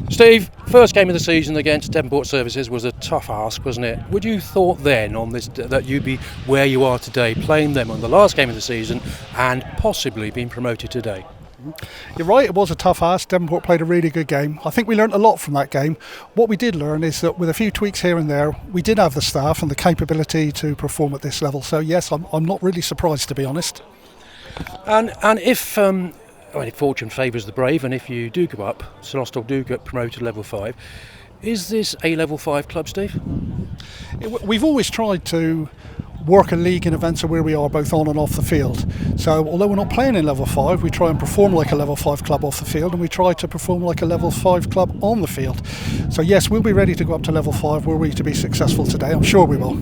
Steve, first game of the season against Devonport Services was a tough ask, wasn't it? Would you thought then on this that you'd be where you are today, playing them on the last game of the season and possibly being promoted today? You're right, it was a tough ask. Devonport played a really good game. I think we learned a lot from that game. What we did learn is that with a few tweaks here and there, we did have the staff and the capability to perform at this level. So yes, I'm not really surprised, to be honest. And if fortune favours the brave, and if you do go up, St Austell do get promoted to level 5, is this a level 5 club, Steve? We've always tried to work a league in events of where we are both on and off the field. So although we're not playing in level 5, we try and perform like a level 5 club off the field, and we try to perform like a level 5 club on the field. So yes, we'll be ready to go up to level 5 were we to be successful today. I'm sure we will.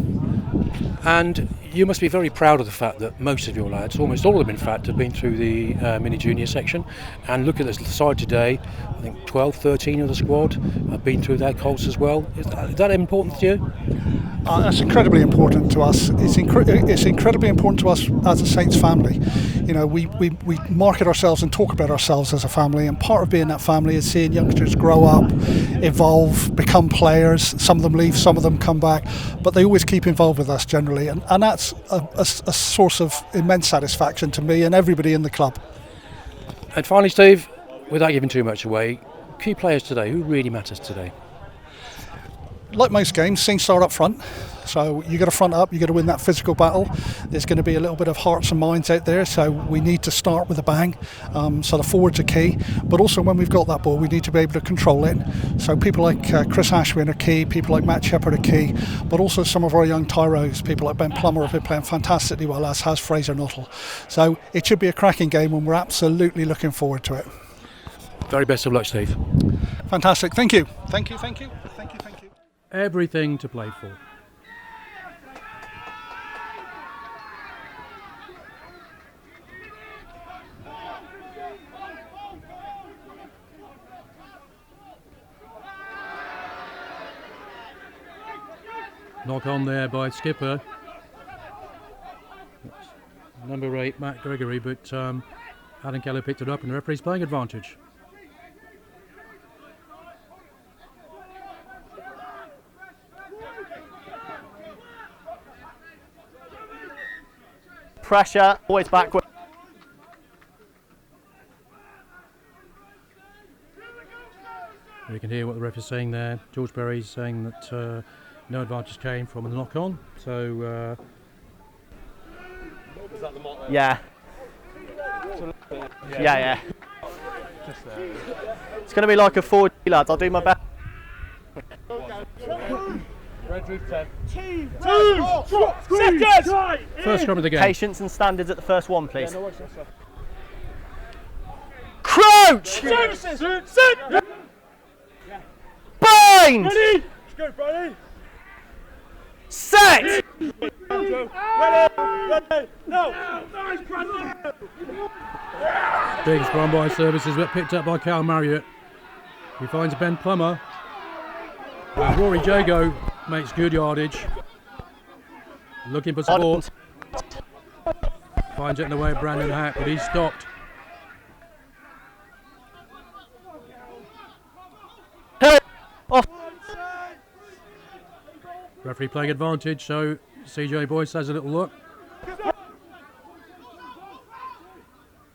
And you must be very proud of the fact that most of your lads, almost all of them in fact, have been through the mini junior section. And look at the side today, I think 12, 13 of the squad have been through that course as well. Is that important to you? That's incredibly important to us. It's incredibly important to us as a Saints family. You know, we market ourselves and talk about ourselves as a family, and part of being that family is seeing youngsters grow up, evolve, become players. Some of them leave, some of them come back, but they always keep involved with us generally, and that's a source of immense satisfaction to me and everybody in the club. And finally, Steve, without giving too much away, key players today, who really matters today? Like most games, Saints start up front, so you got to front up, you got to win that physical battle. There's going to be a little bit of hearts and minds out there, so we need to start with a bang. So the forwards are key, but also when we've got that ball, we need to be able to control it. So people like Chris Ashwin are key, people like Matt Shepherd are key, but also some of our young tyros, people like Ben Plummer have been playing fantastically well, as has Fraser Nuttall. So it should be a cracking game, and we're absolutely looking forward to it. Very best of luck, Steve. Fantastic, thank you. Thank you, thank you, thank you, thank you. Everything to play for. Knock on there by skipper. Number 8, Matt Gregory, but Adam Keller picked it up and the referee's playing advantage. Pressure, always backward. You can hear what the ref is saying there. George Berry's saying that no advantage came from the knock on. So Is that the motto? Yeah. Yeah. It's going to be like a 4G, lads. I'll do my best. Red roof 10. Two, seconds! First scrum of the game. Patience and standards at the first one, please. Yeah, no, crouch! Sit! Bind! Ready! Let's go, Brady! Set! Ready! No! Nice, Brandon! Big scrum by Services, but picked up by Cal Marriott. He finds Ben Plummer. Rory Jago makes good yardage. Looking for support. Finds it in the way of Brandon Hack, but he's stopped. Off. Referee playing advantage, so CJ Boyce has a little look.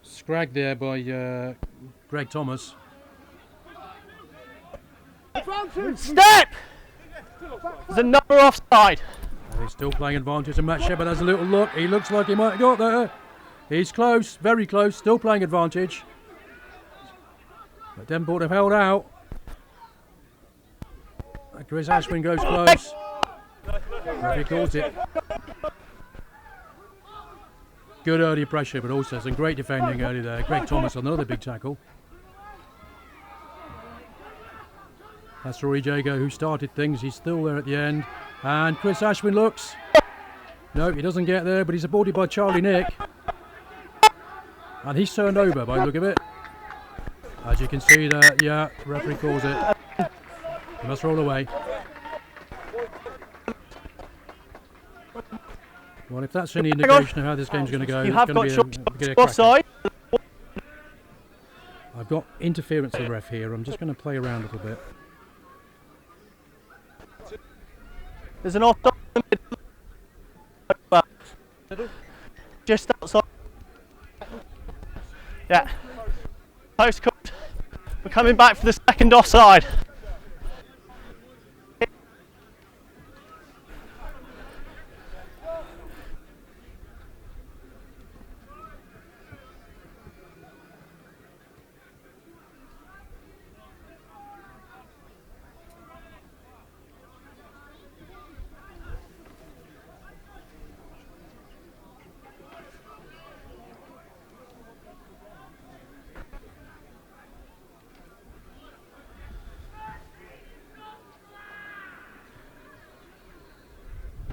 Scragged there by Greg Thomas. Step! There's a number offside. He's still playing advantage, and Matt Shepherd has a little look. He looks like he might have got there. He's close, very close, still playing advantage. But Devonport have held out. Chris Ashwin goes close. He calls it. Good early pressure, but also some great defending early there. Greg Thomas on another big tackle. That's Rory Jago who started things. He's still there at the end. And Chris Ashwin looks. No, he doesn't get there, but he's supported by Charlie Nick. And he's turned over by the look of it. As you can see there, yeah, referee calls it. He must roll away. Well, if that's any indication of how this game's going to go, You it's have going got to be a offside. I've got interference of the ref here. I'm just going to play around a little bit. There's an offside in the middle. Just outside. Yeah. Post called. We're coming back for the second offside.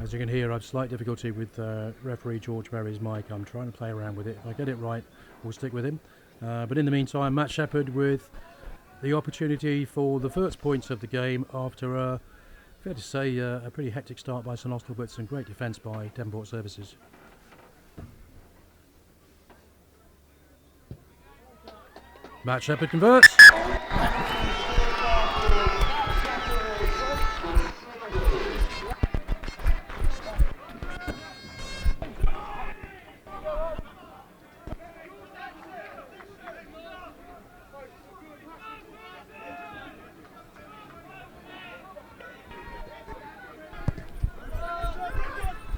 As you can hear, I've slight difficulty with referee George Berry's mic. I'm trying to play around with it. If I get it right, we'll stick with him. But in the meantime, Matt Shepherd with the opportunity for the first points of the game after, fair to say, a pretty hectic start by St Austell, but some great defence by Devonport Services. Matt Shepherd converts.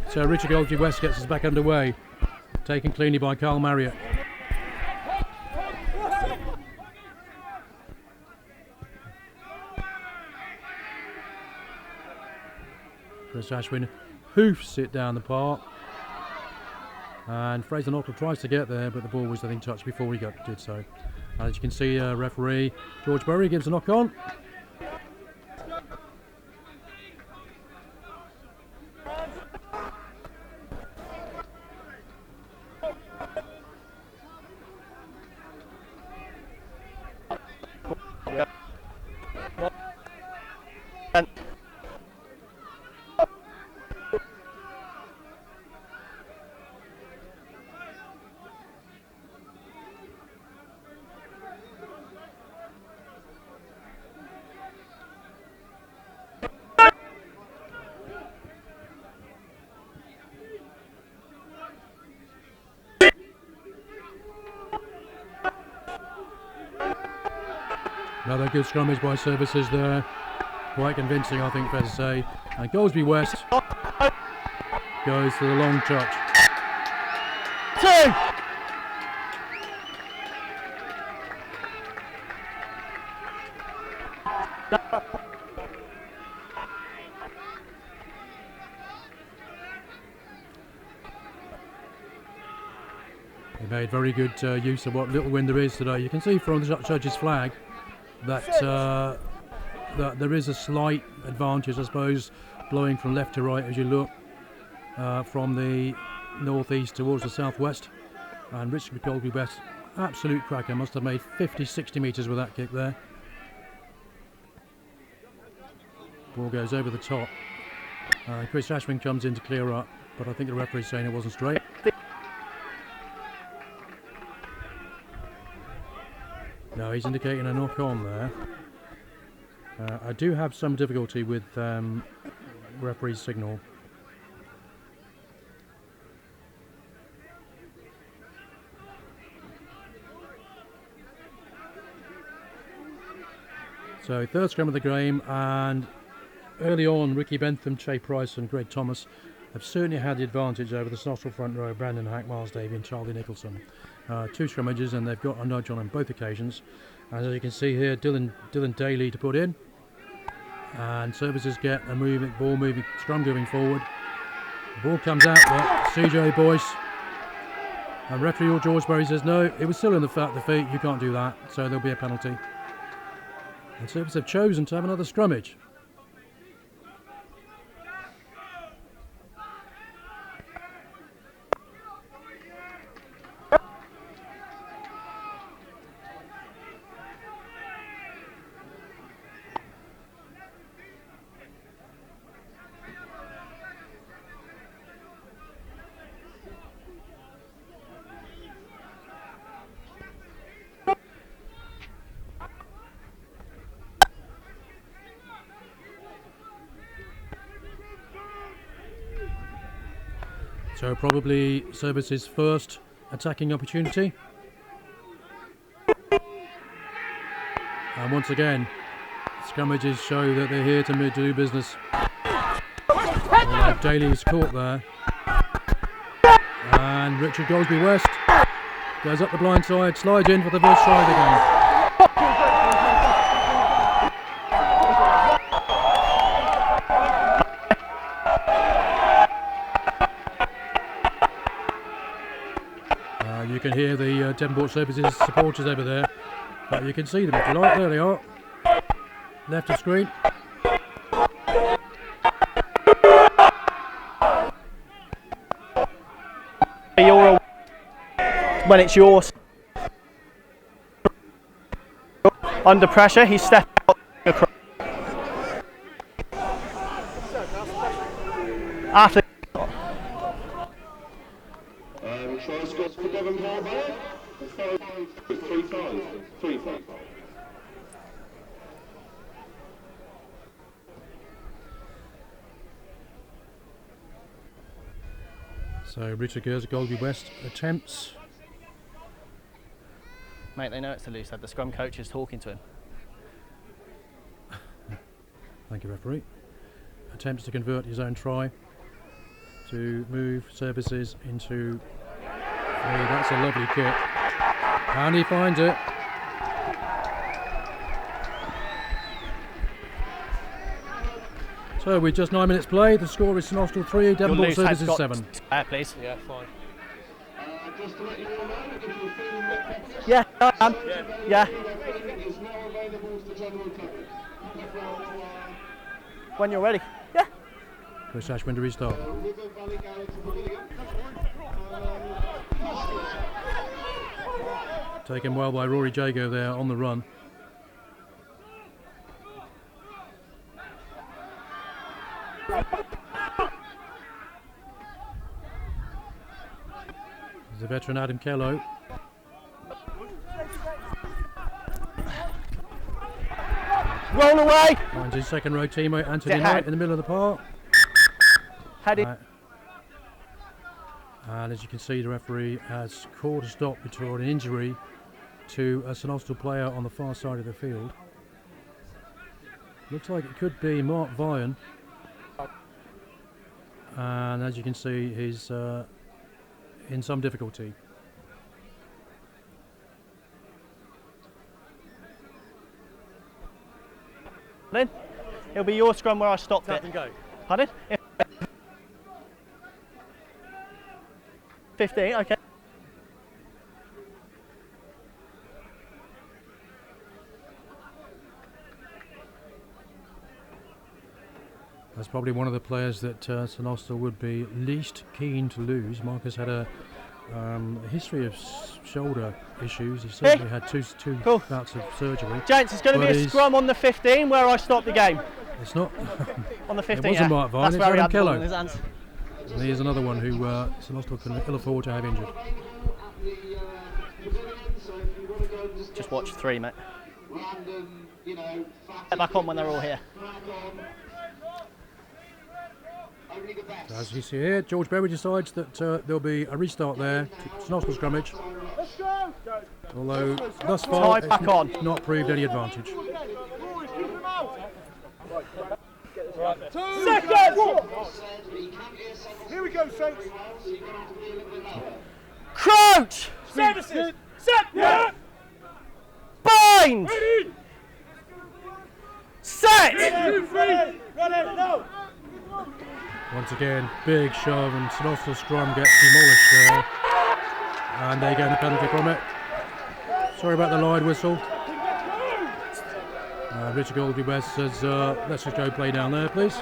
So Richard Golgi West gets us back underway, taken cleanly by Carl Marriott. Chris Ashwin hoofs it down the park, and Fraser Knottle tries to get there, but the ball was, I think, touched before he did so. As you can see, referee George Berry gives a knock on. Another good scrummage by Services there. Quite convincing, I think, fair to say. And Goldsby West goes for the long touch. 2! He made very good use of what little wind there is today. You can see from the judge's flag that that there is a slight advantage, I suppose, blowing from left to right as you look from the northeast towards the southwest. And Richard Goldsby West, absolute cracker, must have made 50-60 metres with that kick there. Ball goes over the top. Chris Ashwin comes in to clear up, but I think the referee's saying it wasn't straight. No, he's indicating a knock on there. I do have some difficulty with referee's signal. So third scrum of the game, and early on Ricky Bentham, Che Price and Greg Thomas have certainly had the advantage over the St Austell front row, Brandon Hack, Miles Davey and Charlie Nicholson. Two scrummages, and they've got a nudge on both occasions. And as you can see here, Dylan Daly to put in. And Services get a ball moving, scrum moving forward. The ball comes out, but CJ Boyce and referee George Berry says no, it was still in the feet, you can't do that, so there'll be a penalty. And Services have chosen to have another scrummage. So probably Service's first attacking opportunity. And once again, scrummages show that they're here to do business. Daly's caught there. And Richard Goldsby West goes up the blind side, slides in for the first stride again. You can hear the Devonport Services supporters over there, but you can see them if you like. There they are, left of screen. When it's yours, under pressure, he's stepping across. After try scores for Devonport there. 3-5. So Richard Goldsby West attempts. Mate, they know it's a loose head. The scrum coach is talking to him. Thank you, referee. Attempts to convert his own try to move Services into. Hey, that's a lovely kick. And he finds it. So with just 9 minutes played, the score is St Austell 3, Devonport Services 7. Please. Yeah, fine. Just to let you all know, if you're feeling a bit peppy, Yeah, I am. Yeah. everything is now available to the general public. When you're ready. Yeah. Chris Ashwin to restart. River Valley Garage to begin again. Taken well by Rory Jago there on the run. The veteran Adam Kello. Roll away. Finds his second row teammate Anthony Knight in the middle of the park. Heading. And as you can see, the referee has called a stop between an injury to a St Austell player on the far side of the field. Looks like it could be Mark Vian. And as you can see, he's in some difficulty. Then it'll be your scrum where I stopped it. And go. Pardon? 15, okay. That's probably one of the players that St Austell would be least keen to lose. Marcus had a history of shoulder issues. He certainly had two bouts of surgery. Gents, it's going to be a scrum on the 15 where I stopped the game. It's not. On the 15, it wasn't Mark Vine, that's it's where he Adam had the ball Kello. in his hands. And here's another one who St Austell can ill afford to have injured. Just watch 3, mate. Get back on when they're all here. So as you see here, George Berry decides that there'll be a restart there to St Austell scrummage. Although thus far it's not proved any advantage. Second! Here we go, Saints. Crouch! Services! Set! Yeah! Bind! Ready! Set! 2, 3! Ready! No! Once again, big shove and St Austell scrum gets demolished there. And they get a penalty from it. Sorry about the line whistle. Richard Goldsby West says, let's just go play down there, please.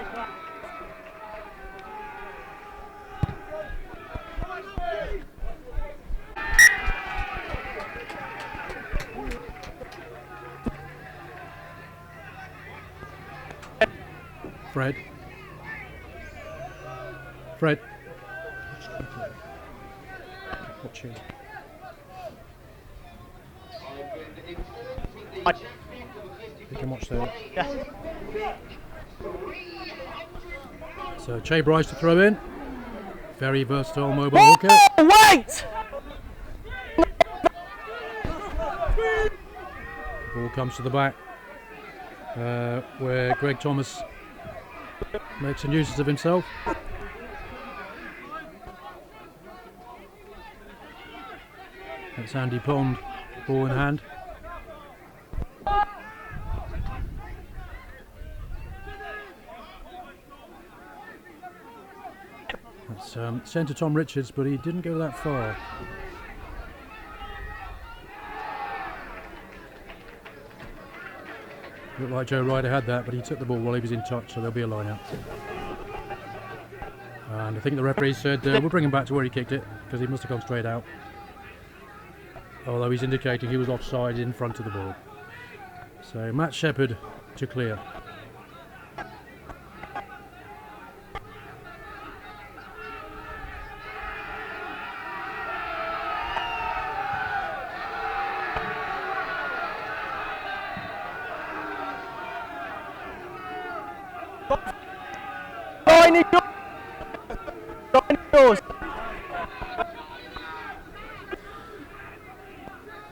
Fred. Watch him. You can watch there. Yeah. So Che Bryce to throw in. Very versatile mobile hooker. Wait! Ball comes to the back, where Greg Thomas makes a nuisance of himself. That's Andy Pond, ball in hand. That's sent to Tom Richards, but he didn't go that far. Looked like Joe Ryder had that, but he took the ball while he was in touch, so there'll be a line out. And I think the referee said we'll bring him back to where he kicked it, because he must have gone straight out. Although he's indicating he was offside in front of the ball. So Matt Shepherd to clear.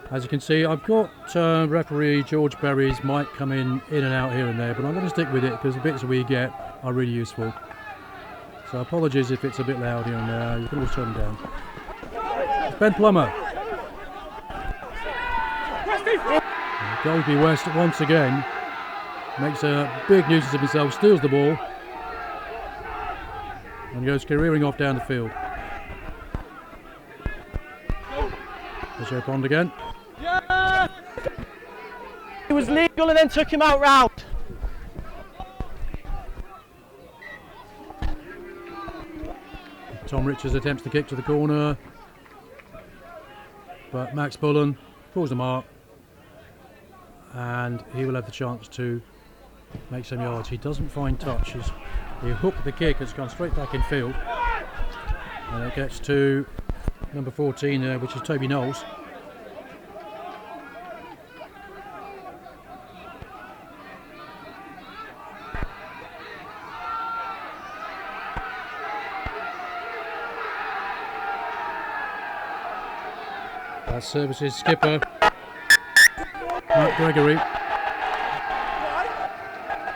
As you can see, I've got referee George Berry's mic coming in and out here and there, but I'm going to stick with it because the bits we get are really useful. So apologies if it's a bit loud here and there, you can always turn them down. It's Ben Plummer. Golby West once again makes a big nuisance of himself, steals the ball and goes careering off down the field. There's Joe Pond again. He was legal and then took him out round. Tom Richards attempts to kick to the corner, but Max Bullen pulls the mark and he will have the chance to make some yards. He doesn't find touch. He hooked the kick, it's gone straight back in field, and it gets to number 14 there, which is Toby Knowles. That's Services skipper Matt Tregorrick,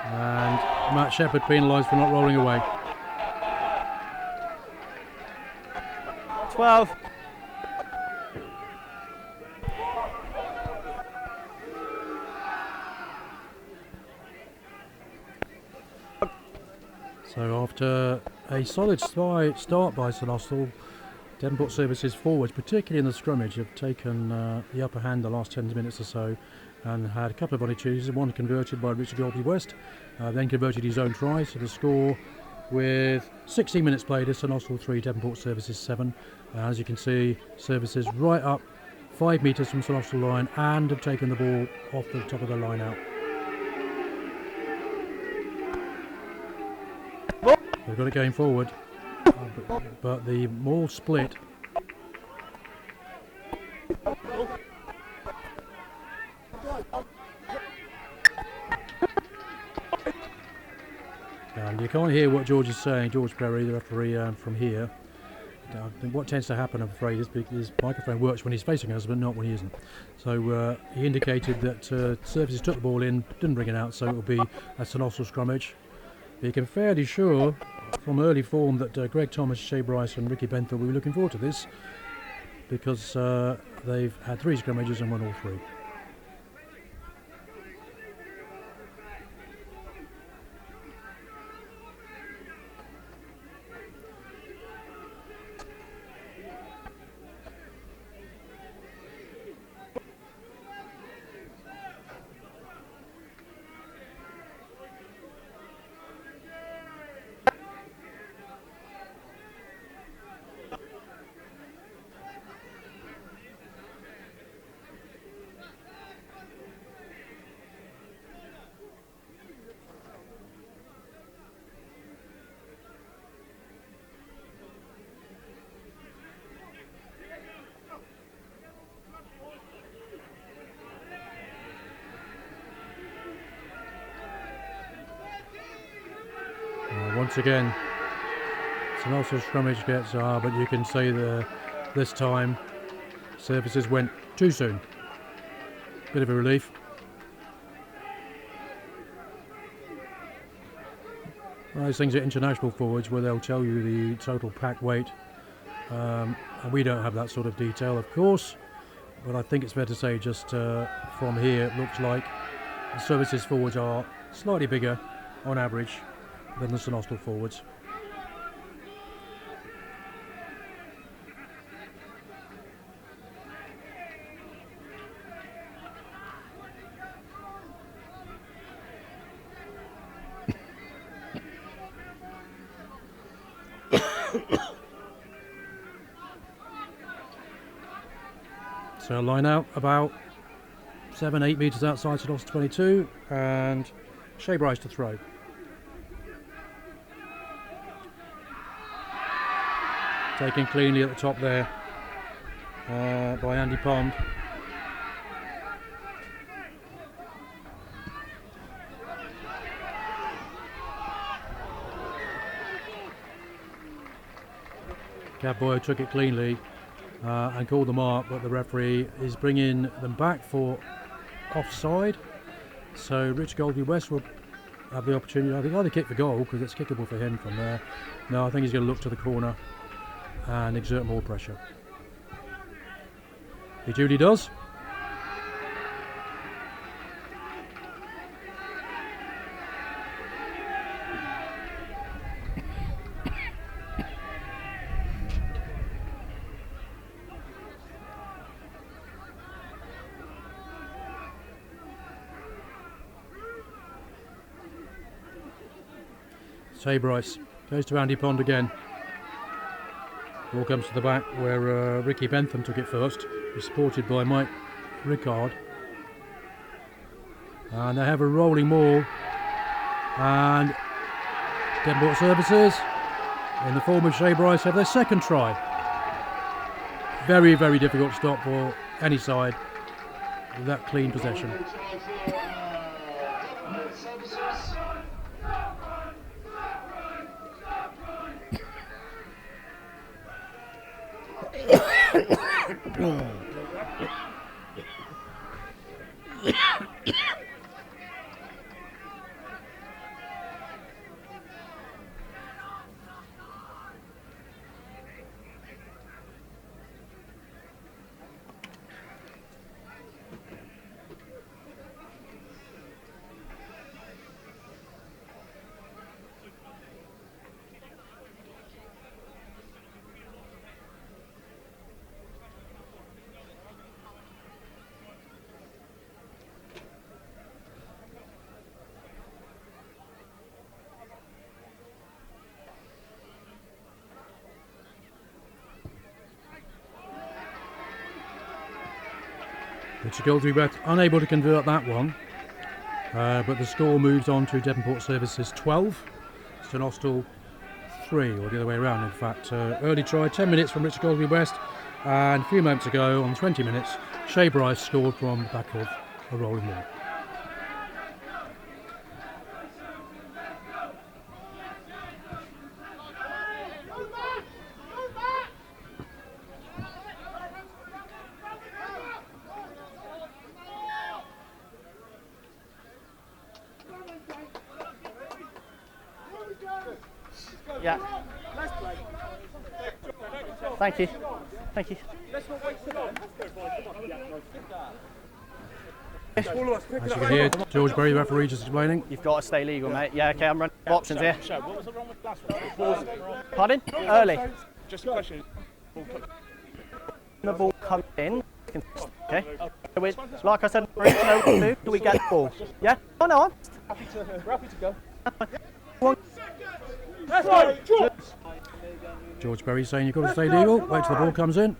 and Matt Shepherd penalised for not rolling away. 12. So after a solid start by St Austell, Devonport Services forwards, particularly in the scrummage, have taken the upper hand the last 10 minutes or so and had a couple of opportunities, one converted by Richard Golby West, then converted his own try, so the score with 16 minutes played is St Austell 3, Devonport Services 7. As you can see, Services right up 5 metres from St Austell line and have taken the ball off the top of the line out. They've got it going forward, but the maul split. And you can't hear what George is saying, George Berry, the referee, from here. What tends to happen, I'm afraid, is his microphone works when he's facing us, but not when he isn't. So he indicated that Services took the ball in, didn't bring it out, so it will be a St Austell scrummage. But you can fairly sure from early form that Greg Thomas, Shea Bryce and Ricky Bentham will be looking forward to this, because they've had 3 scrummages and won all 3. Once again, St Austell scrummage gets but you can see this time services went too soon. Bit of a relief. Well, those things are international forwards where they'll tell you the total pack weight. And we don't have that sort of detail, of course, but I think it's fair to say just from here it looks like the services forwards are slightly bigger on average than the St Austell forwards. So line out about 7-8 metres outside St Austell 22 and Shea Bryce to throw. Taken cleanly at the top there by Andy Pond. Cadboy took it cleanly and called the mark, but the referee is bringing them back for offside. So Rich Goldsby West will have the opportunity, I think, either kick the goal because it's kickable for him from there. No, I think he's going to look to the corner and exert more pressure. He duly does. Shea Bryce goes to Andy Pond again. Ball comes to the back where Ricky Bentham took it first. He's supported by Mike Rickard. And they have a rolling maul. And Devonport Services, in the form of Shea Bryce, have their second try. Very, very difficult stop for any side with that clean possession. Richard Goldsby unable to convert that one, but the score moves on to Devonport Services 12, St Austell 3, or the other way around in fact. Early try, 10 minutes from Richard Goldsby West, and a few moments ago on 20 minutes, Shea Bryce scored from the back of a rolling ball. Yeah. Thank you. Thank you. As you can hear, George Berry, referee, just explaining. You've got to stay legal, mate. Yeah, okay, I'm running options here. What was wrong with the last one? Pardon? Early. Just a question. The ball comes in. Okay. Like I said, no, do we get the ball? Yeah? Oh no, I'm happy to go. That's right, George. George Berry saying you've got to stay legal. Wait till the ball comes in.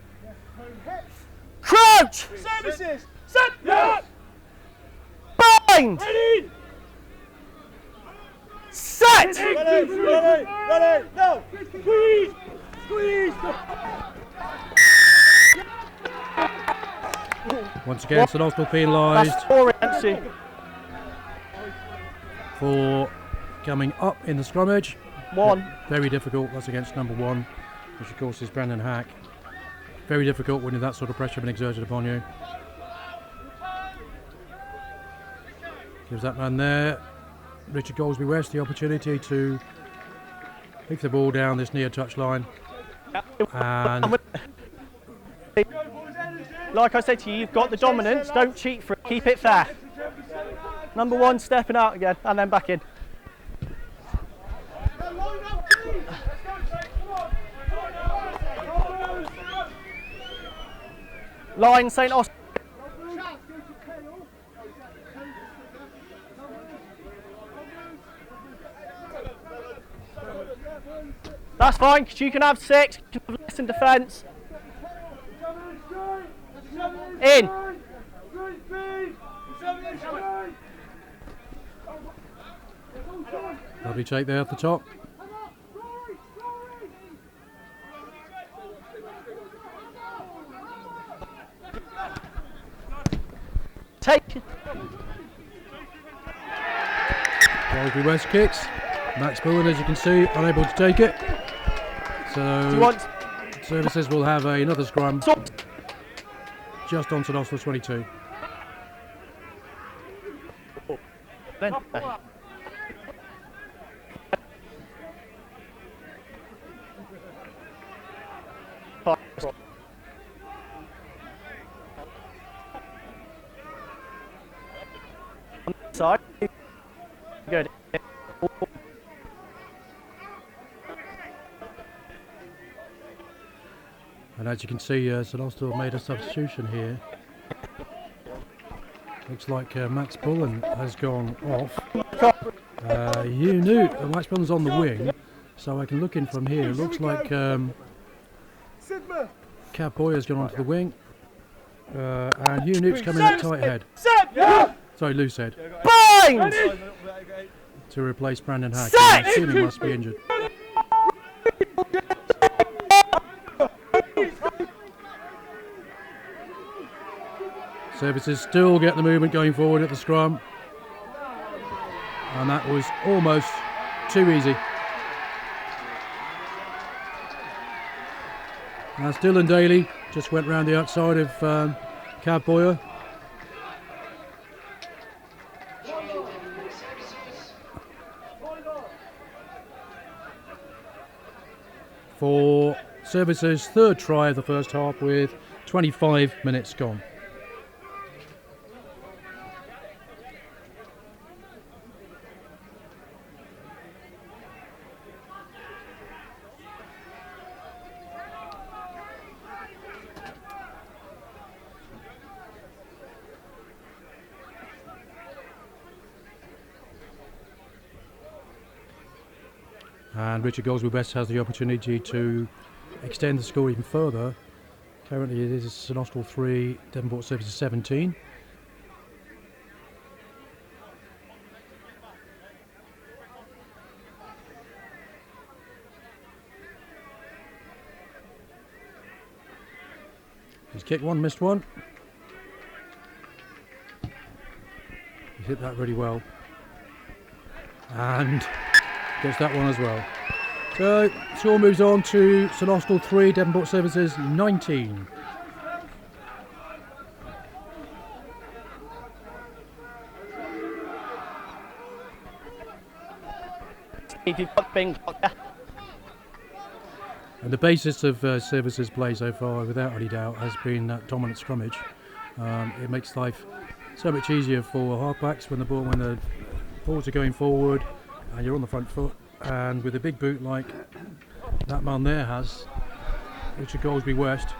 Crouch! Services. Set. Yeah. Bind! Ready. Set! Ready. No. Squeeze. Once again, St Austell penalised That's 4 against you. for coming up in the scrummage. 1. Very difficult. That's against number 1, which of course is Brandon Hack. Very difficult when that sort of pressure has been exerted upon you. Gives that man there, Richard Goldsby West, the opportunity to pick the ball down this near touchline. And like I said to you, you've got the dominance. Don't cheat for it. Keep it fair. Number 1 stepping out again and then back in. Line St. Austell. That's fine, because you can have 6, you can have less in defence. In. lovely take there at the top. Take. Goldsby West kicks. Max Bullen, as you can see, unable to take it. So services will have another scrum just on St Austell 22. Then. Side. Good. And as you can see, St Austell made a substitution here. Looks like Max Bullen has gone off. You knew Max Bullen's on the wing, so I can look in from here. It looks like Cav Boyer's gone onto the wing, and Hugh Newt's coming at tight head. Sorry, loose head. Bind! To replace Brandon Hack, who I assume he must be injured. Services still get the movement going forward at the scrum, and that was almost too easy. As Dylan Daly just went round the outside of Cav Boyer. For Services' third try of the first half with 25 minutes gone. And Richard Goldsby West has the opportunity to extend the score even further. Currently it is St Austell 3, Devonport Services 17. He's kicked one, missed one. He hit that really well. And gets that one as well. So, score moves on to St Austell 3, Devonport Services 19. If you've got Bing, And the basis of Services' play so far, without any doubt, has been that dominant scrummage. It makes life so much easier for halfbacks when the balls are going forward and you're on the front foot, and with a big boot like that man there has, Richard Goldsby West,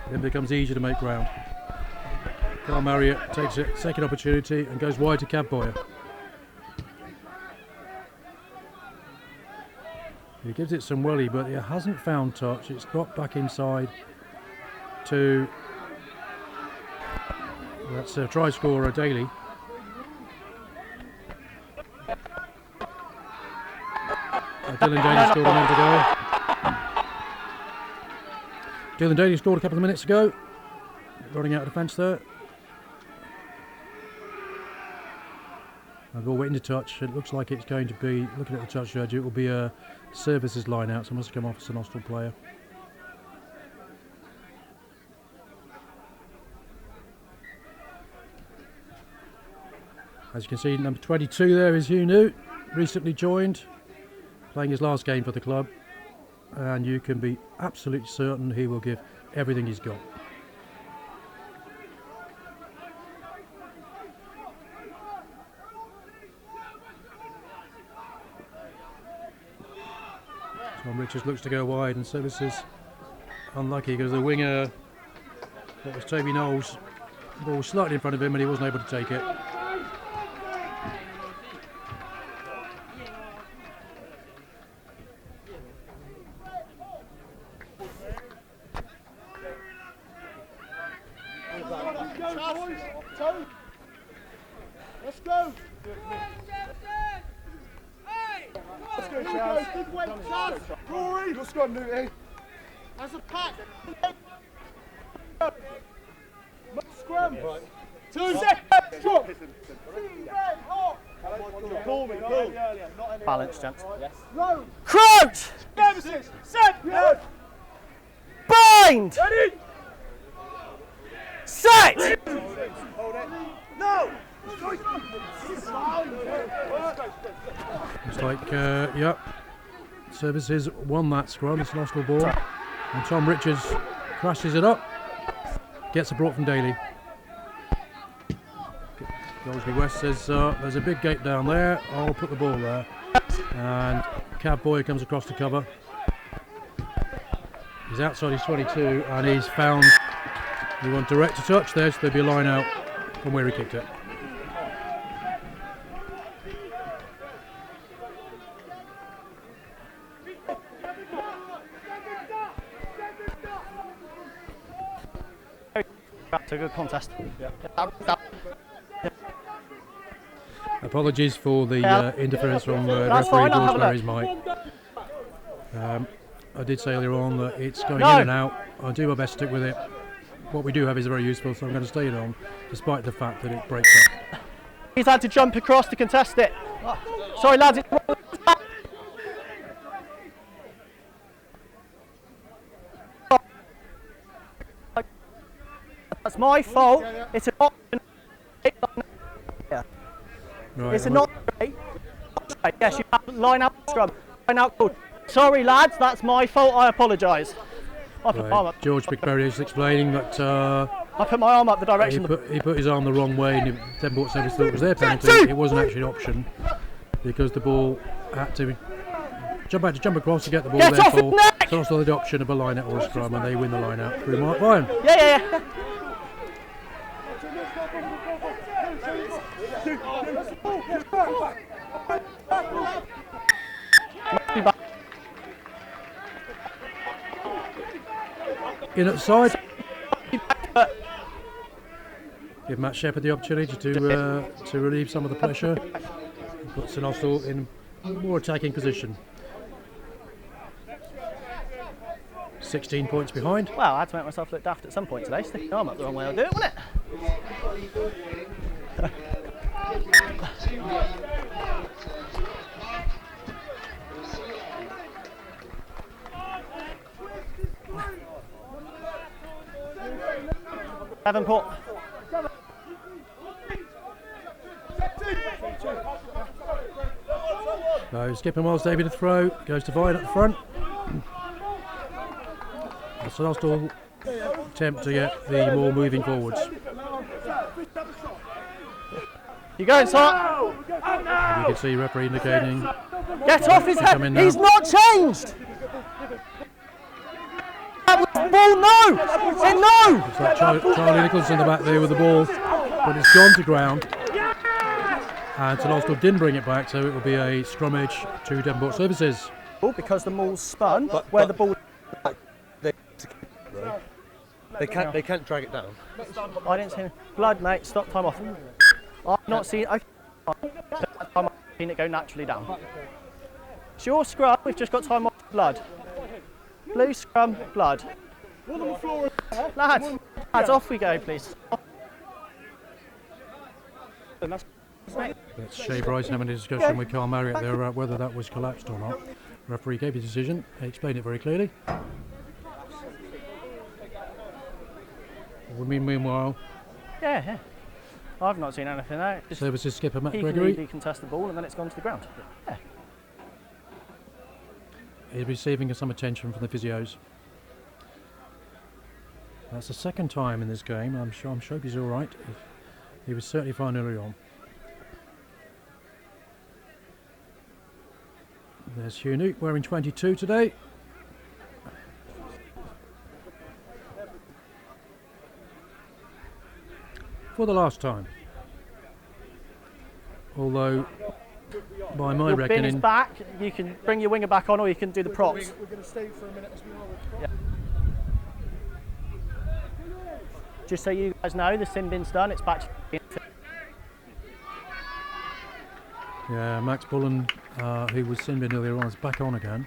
then it becomes easier to make ground. Carl Marriott takes a second opportunity and goes wide to Cav Boyer. He gives it some welly, but it hasn't found touch. It's dropped back inside to, that's a try scorer Daly. Dylan Daly scored a minute ago. Dylan Daly scored a couple of minutes ago. Running out of defence there. The ball went into touch. It looks like it's going to be, looking at the touch judge, it will be a services line out, so it must have come off as an Austell player. As you can see, number 22 there is Hugh Newt, recently joined, playing his last game for the club, and you can be absolutely certain he will give everything he's got. Tom Richards looks to go wide, and services unlucky because the winger, that was Toby Knowles, the ball was slightly in front of him and he wasn't able to take it. Let's go! Let's go, Chaz. Big weight, Chaz! Rory! Let's go, Newty! As a pack! Scrum! 2 seconds! Drop! Balance, gents. Yes. Crouch! Services! Set! Yeah. Bind! Ready! Set! Hold it. No! Looks like, yep, services won that scrum. It's an Austell ball, and Tom Richards crashes it up, gets a brought from Daly. Goldsby West says there's a big gate down there, I'll put the ball there, and Cav Boyer comes across to cover. He's outside his 22 and he's found, he went direct to touch there, so there'll be a line out from where he kicked it. That's a good contest. Apologies for the interference from That's referee fine, I'll George have a Mary's mic. I did say earlier on that it's going in and out. I'll do my best to stick with it. What we do have is very useful, so I'm going to stay it on, despite the fact that it breaks up. He's had to jump across to contest it. Sorry, lads. That's my fault. It's an option. Yeah. Right, It's a not straight. Yes, you have to line out the scrum. Line out good. Sorry, lads. That's my fault. I apologise. I put my arm up. George Pickberry is explaining that I put my arm up the direction. he put his arm the wrong way, and Devonport Service thought it was their penalty. It wasn't actually an option because the ball had to jump across to get the ball. Get off his Therefore, neck! so also the option of a line out or a scrum, and they win the line out through Mark Ryan. Yeah. In at the side. Give Matt Shepherd the opportunity to relieve some of the pressure. Puts an Austell in a more attacking position. 16 points behind. Well, I had to make myself look daft at some point today. Sticking my arm up the wrong way, I'll do it, won't it? Devonport. So Skipper Miles David to throw, goes to Vine at the front. That's an Austell attempt to get the ball moving forwards. You going, sir? And you can see referee indicating. Get off his head! Come in now. He's not changed! That was the ball, no! Say no! It's like Charlie Nichols in the back there with the ball, but it's gone to ground. And St Austell didn't bring it back, so it will be a scrummage to Devonport Services. Because the maul's spun, where the ball... They can't drag it down. I didn't see him. Blood, mate, stop, time off. I've not seen... I've seen it go naturally down. It's your scrum, we've just got time off blood. Blue scrum, blood. Lads, off we go, please. That's Shay Bryce having a discussion with Carl Marriott there about whether that was collapsed or not. The referee gave his decision. He explained it very clearly. Meanwhile, Yeah. I've not seen anything there. Just services skipper Matt he can Gregory. easily contest the ball and then it's gone to the ground. Yeah. He's receiving some attention from the physios. That's the second time in this game. I'm sure he's all right. He was certainly fine early on. There's Hugh Newt wearing 22 today. For the last time. Although, by my Your bin is reckoning, back. You can bring your winger back on or you can do the props. We're going to stay for a minute as we are with props. Just so you guys know, the sin bin's done. It's back to yeah, Max Bullen, who was sin bin earlier on, is back on again.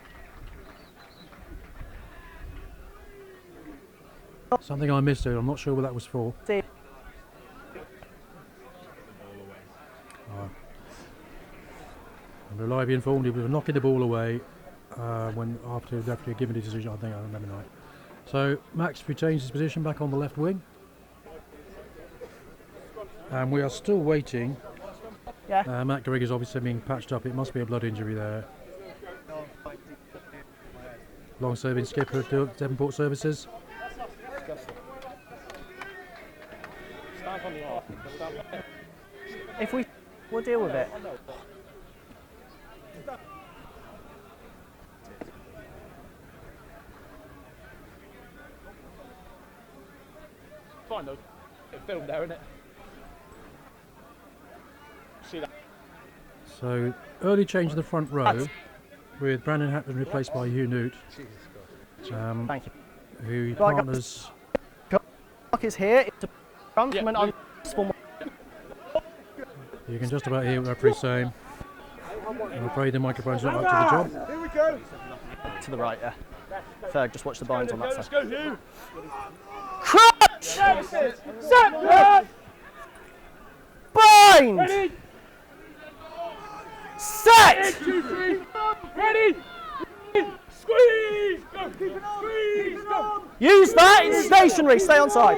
Something I missed there. I'm not sure what that was for. see. I'm reliably informed he was knocking the ball away when after the referee had given his decision. I think I remember right. So Max retains his position back on the left wing, and we are still waiting. Yeah. Matt Gregory is obviously being patched up. It must be a blood injury there. Long serving skipper of Devonport Services. If we'll deal with it. Fine though. It's filmed there, isn't it? See that? So early change to the front row with Brandon Hatton replaced by Hugh Newt. Thank you. Who Right, partners. Clock is here. It's a front on. You can just about hear what the referee's saying. I'm afraid the microphone's not up to the job. Here we go. To the right, yeah. Ferg, just watch the binds on that Let's side. go, Hugh. Crutch! Set! Bind! Ready? Set! 2, 3. Ready? Squeeze! Go! Squeeze! Go! Use that, it's stationary, stay on side.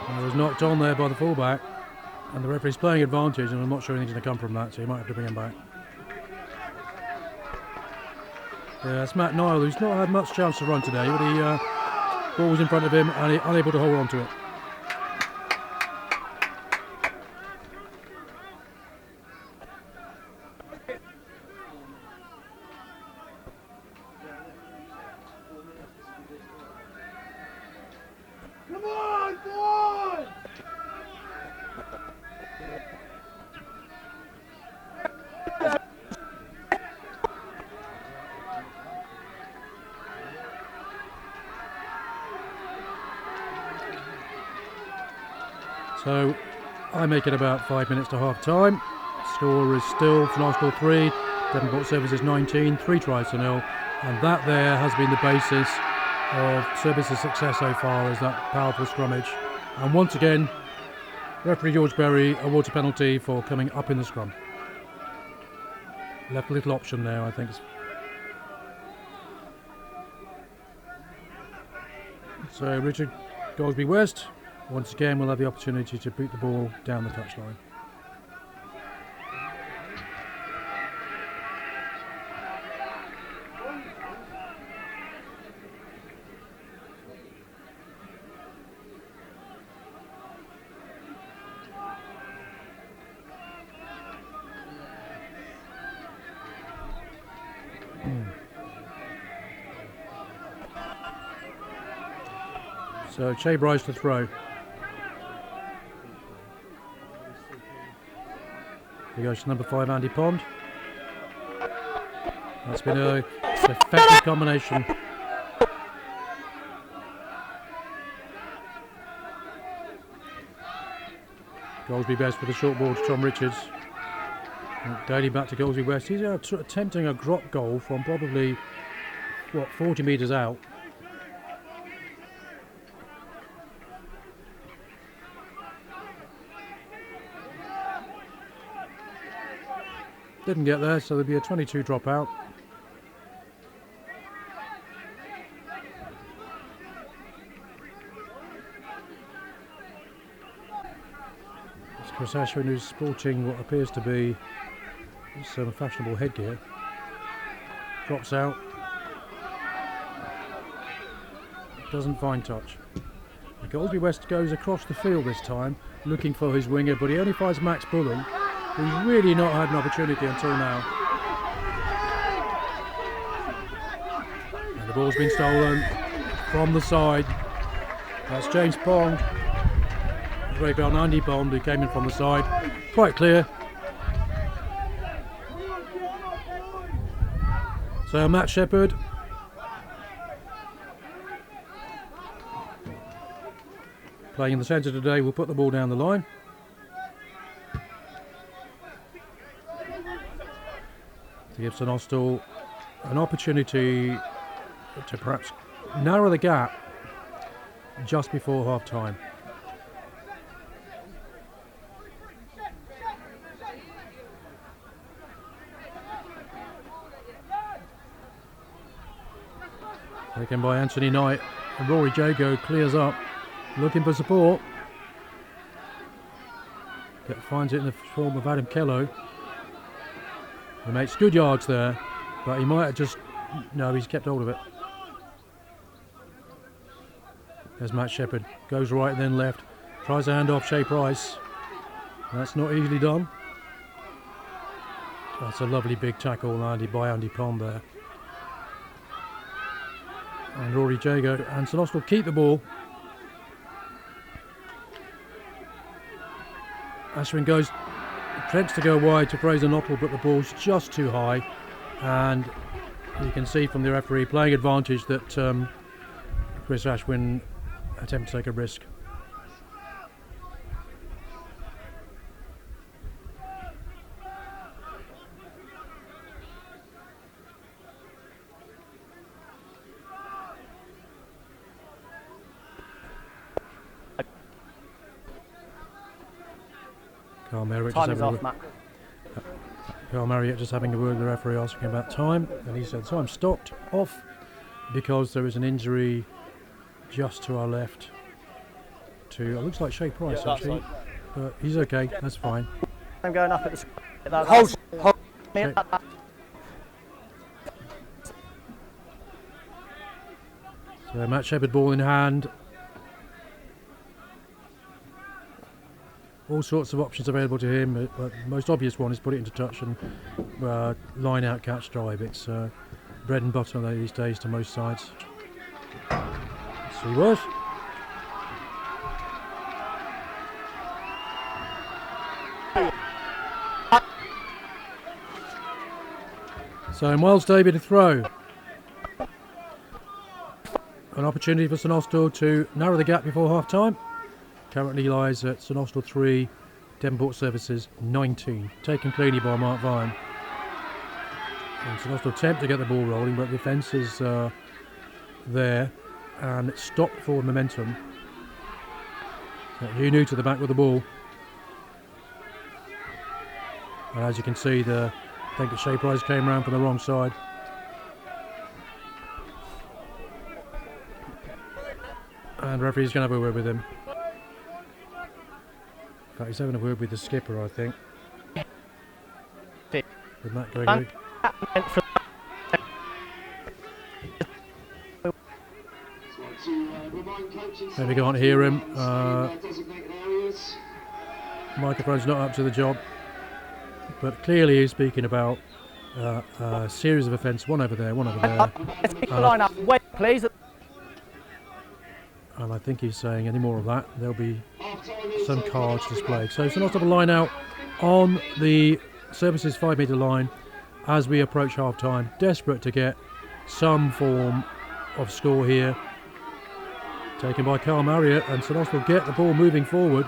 He was knocked on there by the fullback, and the referee's playing advantage, and I'm not sure anything's going to come from that, so he might have to bring him back. Yeah, it's Matt Niall, who's not had much chance to run today, but ball was in front of him and he unable to hold on to it. Come on, boy! So I make it about 5 minutes to half time. Score is still Arsenal 3, Devonport Services 19, 3 tries to 0, and that there has been the basis of Services' success so far, is that powerful scrummage. And once again, referee George Berry awards a penalty for coming up in the scrum. Left a little option there, I think. So Richard Goldsby West once again will have the opportunity to boot the ball down the touchline. So Che Bryce to throw. He goes to number 5, Andy Pond. That's been an effective combination. Goldsby West with a short ball to Tom Richards. Daly back to Goldsby West. He's attempting a drop goal from probably, 40 metres out. Didn't get there, so there'll be a 22 dropout. It's Chris Ashwin, who's sporting what appears to be some fashionable headgear. Drops out. Doesn't find touch. Goldsby West goes across the field this time, looking for his winger, but he only finds Max Bullen, who's really not had an opportunity until now. And the ball's been stolen from the side. That's James Pond, Ray Bell 90 Bond, who came in from the side. Quite clear. So Matt Shepherd. Playing in the centre today, will put the ball down the line. To give St Austell an opportunity to perhaps narrow the gap just before half time. Taken by Anthony Knight, and Rory Jago clears up. Looking for support. Finds it in the form of Adam Kello. He makes good yards there, but he might have just... No, he's kept hold of it. There's Matt Shepherd. Goes right then left. Tries to hand off Shea Price. That's not easily done. That's a lovely big tackle by Andy Pond there. And Rory Jago and St Austell keep the ball. Ashwin attempts to go wide to Fraser Nottle, but the ball's just too high, and you can see from the referee playing advantage that Chris Ashwin attempts to take a risk. Carl Marriott just having a word with the referee, asking about time, and he said time stopped off because there is an injury just to our left to, it looks like Shea Price actually, but he's okay, that's fine. I'm going up at the Hold. So Matt Shepherd, ball in hand. All sorts of options available to him, but the most obvious one is put it into touch and line out, catch, drive. It's bread and butter these days to most sides. Let's see what. So Miles David to throw. An opportunity for St Austell to narrow the gap before half time. Currently lies at St Austell 3, Devonport Services 19. Taken cleanly by Mark Vine. And St Austell attempt to get the ball rolling, but the defence is there and it stopped forward momentum. Hugh New to the back with the ball. And as you can see, I think Shea Price came round from the wrong side. And the referee's going to have a word with him. In fact, he's having a word with the skipper, I think. With Matt Gregory. Maybe can't hear him. Microphone's not up to the job. But clearly he's speaking about a series of offences, one over there, one over there. Let's pick the line up. Wait, please. And I think he's saying any more of that, there'll be some cards displayed. So St Austell have a line out on the Services 5 metre line as we approach half time. Desperate to get some form of score here. Taken by Carl Marriott, and St Austell get the ball moving forward.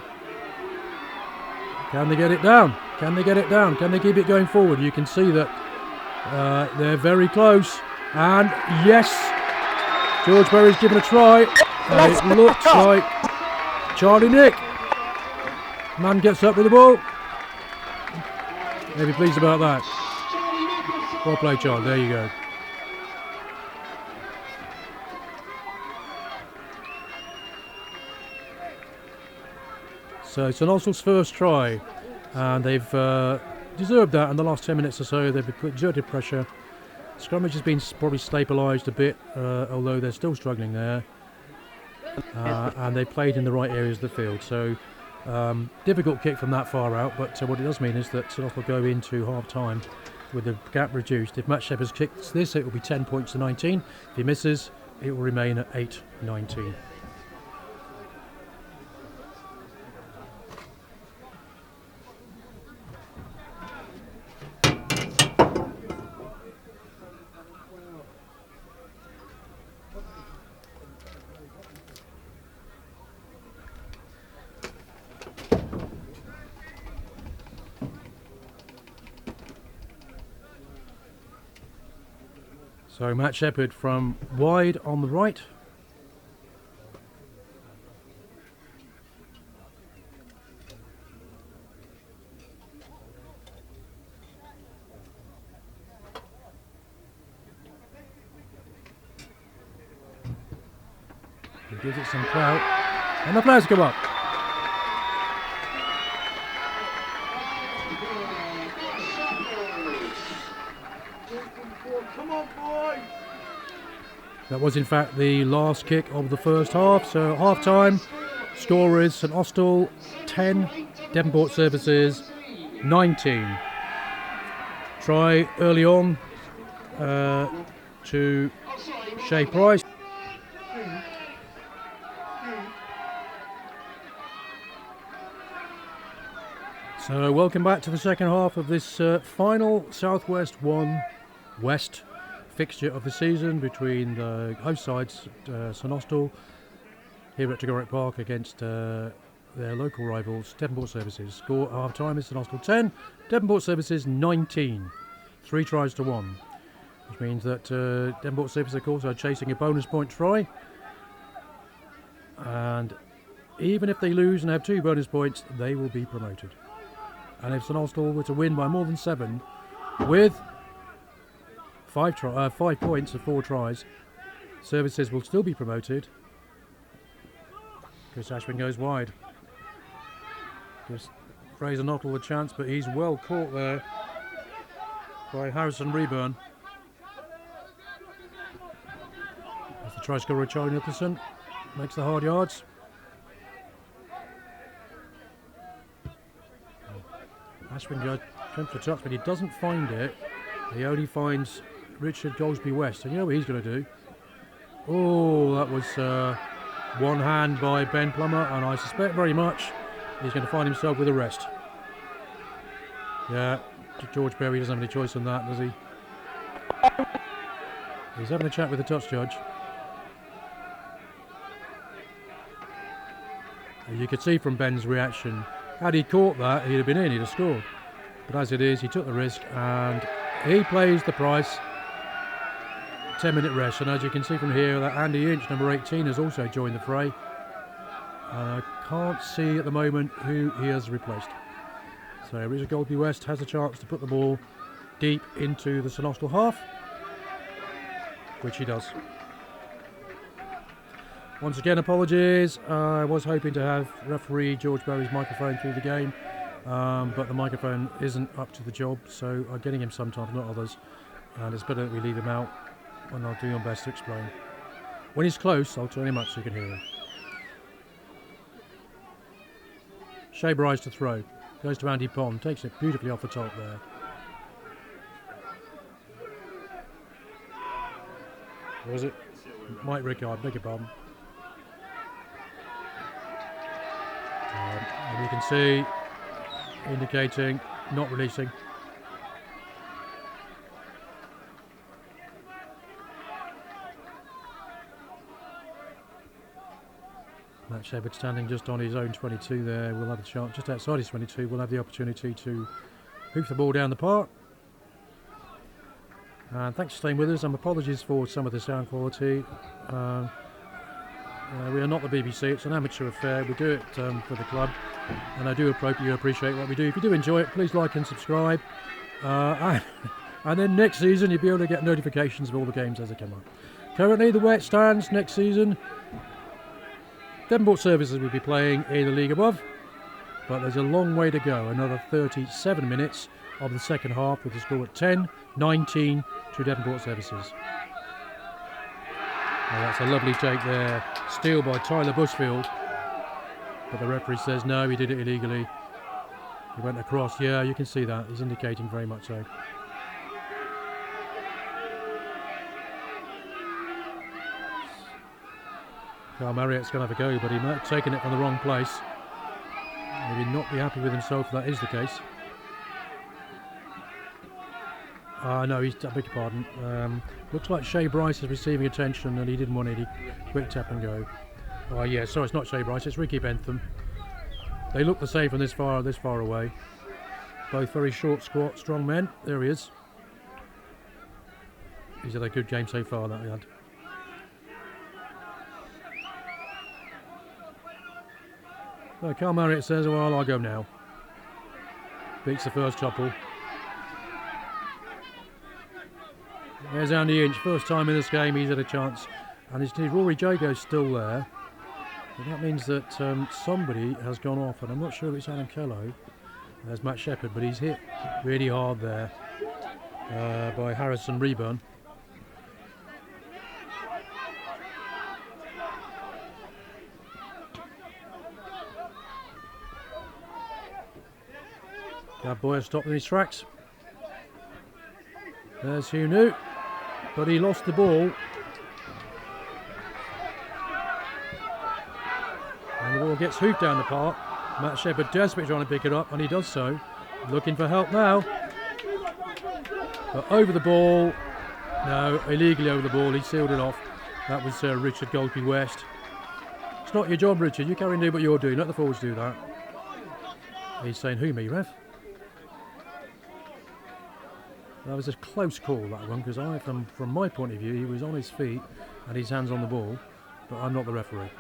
Can they get it down? Can they get it down? Can they keep it going forward? You can see that they're very close. And yes, George Berry's given a try. It looks like Charlie Nick. Man gets up with the ball. Maybe pleased about that. Well played, John. There you go. So it's St Austell's first try, and they've deserved that in the last 10 minutes or so. They've exerted pressure. Scrummage has been probably stabilised a bit, although they're still struggling there. And they played in the right areas of the field. So difficult kick from that far out, but what it does mean is that St Austell go into half-time with the gap reduced. If Matt Shepherd kicks this, it will be 10 points to 19. If he misses, it will remain at 8-19. So Matt Shepherd from wide on the right. He gives it some clout, and the players go up. That was in fact the last kick of the first half. So half time, score is St Austell 10, Devonport Services 19. Try early on to Shay Price. So welcome back to the second half of this final Southwest 1 West fixture of the season between the host sides, St Austell, here at Tregorrick Park against their local rivals, Devonport Services. Score at half time is St Austell 10, Devonport Services 19. 3 tries to 1, which means that Devonport Services, of course, are chasing a bonus point try. And even if they lose and have 2 bonus points, they will be promoted. And if St Austell were to win by more than 7, with 5 points of 4 tries, Services will still be promoted. Chris Ashwin goes wide. Gives Fraser Nottle a chance, but he's well caught there by Harrison Reburn. As the try scorer Charlie Nicholson makes the hard yards. Ashwin goes for touch, but he doesn't find it. He only finds Richard Goldsby West, and you know what he's going to do? Oh, that was one hand by Ben Plummer, and I suspect very much he's going to find himself with a rest. Yeah, George Berry doesn't have any choice on that, does he? He's having a chat with the touch judge. And you could see from Ben's reaction, had he caught that, he'd have been in, he'd have scored. But as it is, he took the risk and he plays the price. 10-minute rest, and as you can see from here, that Andy Inch, number 18, has also joined the fray. I can't see at the moment who he has replaced. So Richard Goldsby West has a chance to put the ball deep into the St Austell half, which he does. Once again, apologies. I was hoping to have referee George Berry's microphone through the game, but the microphone isn't up to the job, so I'm getting him sometimes, not others, and it's better that we leave him out, and I'll do my best to explain. When he's close, I'll turn him up so you can hear him. Shea Bryce to throw. Goes to Andy Pond. Takes it beautifully off the top there. What was it? Mike Rickard, beg your pardon. And you can see, indicating not releasing. Matt Shepherd standing just on his own 22 there. We'll have a chance, just outside his 22, we'll have the opportunity to hoof the ball down the park. And thanks for staying with us, and apologies for some of the sound quality. We are not the BBC, it's an amateur affair. We do it for the club, and I do appreciate what we do. If you do enjoy it, please like and subscribe. and then next season you'll be able to get notifications of all the games as they come up. Currently the way it stands, next season Devonport Services will be playing in the league above, but there's a long way to go, another 37 minutes of the second half with the score at 10-19 to Devonport Services. Now that's a lovely take there, steal by Tyler Bushfield, but the referee says no, he did it illegally. He went across, yeah, you can see that, he's indicating very much so. Carl Marriott's going to have a go, but he might have taken it from the wrong place. Maybe not be happy with himself if that is the case. No, I beg your pardon. Looks like Shea Bryce is receiving attention and he didn't want any quick tap and go. Oh yeah, sorry, it's not Shea Bryce, it's Ricky Bentham. They look the same from this far away. Both very short, squat, strong men. There he is. He's had a good game so far that he had. So Carl Marriott says, well, I'll go now. Beats the first topple. There's Andy Inch, first time in this game he's had a chance. And his Rory Jago's still there. And that means that somebody has gone off, and I'm not sure if it's Adam Kello. There's Matt Shepherd, but he's hit really hard there by Harrison Reburn. That boy has stopped in his tracks. There's Hugh Newt, but he lost the ball. And the ball gets hoofed down the park. Matt Shepherd desperately trying to pick it up, and he does so. Looking for help now. But over the ball. No, illegally over the ball. He sealed it off. That was Richard Golby West. It's not your job, Richard. You carry on doing what you're doing. Let the forwards do that. He's saying, who, me, ref? That was a close call, that one, because from my point of view, he was on his feet and his hands on the ball, but I'm not the referee.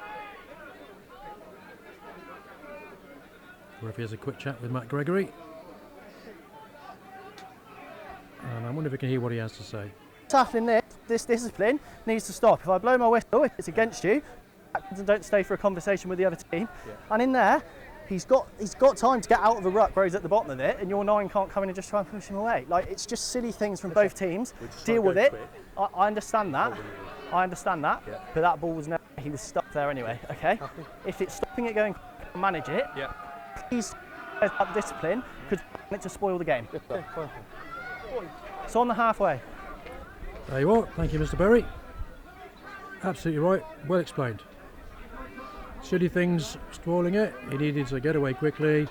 The referee has a quick chat with Matt Gregory. And I wonder if we can hear what he has to say. What's happening this discipline needs to stop. If I blow my whistle, it's against you. And don't stay for a conversation with the other team. Yeah. And in there, he's got time to get out of a ruck where he's at the bottom of it, and your 9 can't come in and just try and push him away. Like, it's just silly things from both teams. Deal with it. I understand that. Yeah. But that ball was never. He was stuck there anyway. Okay. If it's stopping it going, manage it. Yeah. Please up discipline because we want it to spoil the game. It's on the halfway. There you are. Thank you, Mr. Berry. Absolutely right. Well explained. Silly things spoiling it. He needed to get away quickly.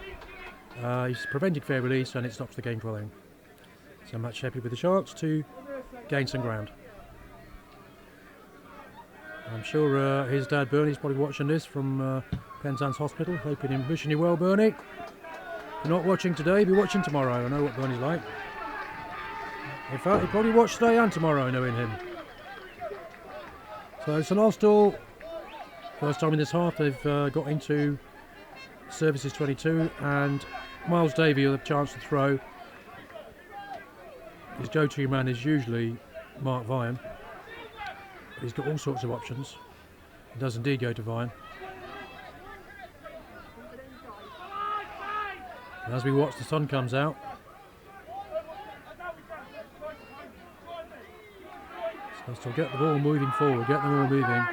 He's preventing fair release and it stops the game flowing. So Matt Shepherd with the Sharks to gain some ground. I'm sure his dad Bernie's probably watching this from Penzance Hospital. Hoping him, wishing you well, Bernie. If you're not watching today, be watching tomorrow. I know what Bernie's like. In fact, he'll probably watch today and tomorrow, knowing him. So St Austell, first time in this half, they've got into Services 22, and Miles Davey will have a chance to throw. His go-to man is usually Mark Vian. He's got all sorts of options. He does indeed go to Vian. And as we watch, the sun comes out. So get the ball moving forward, get them all moving.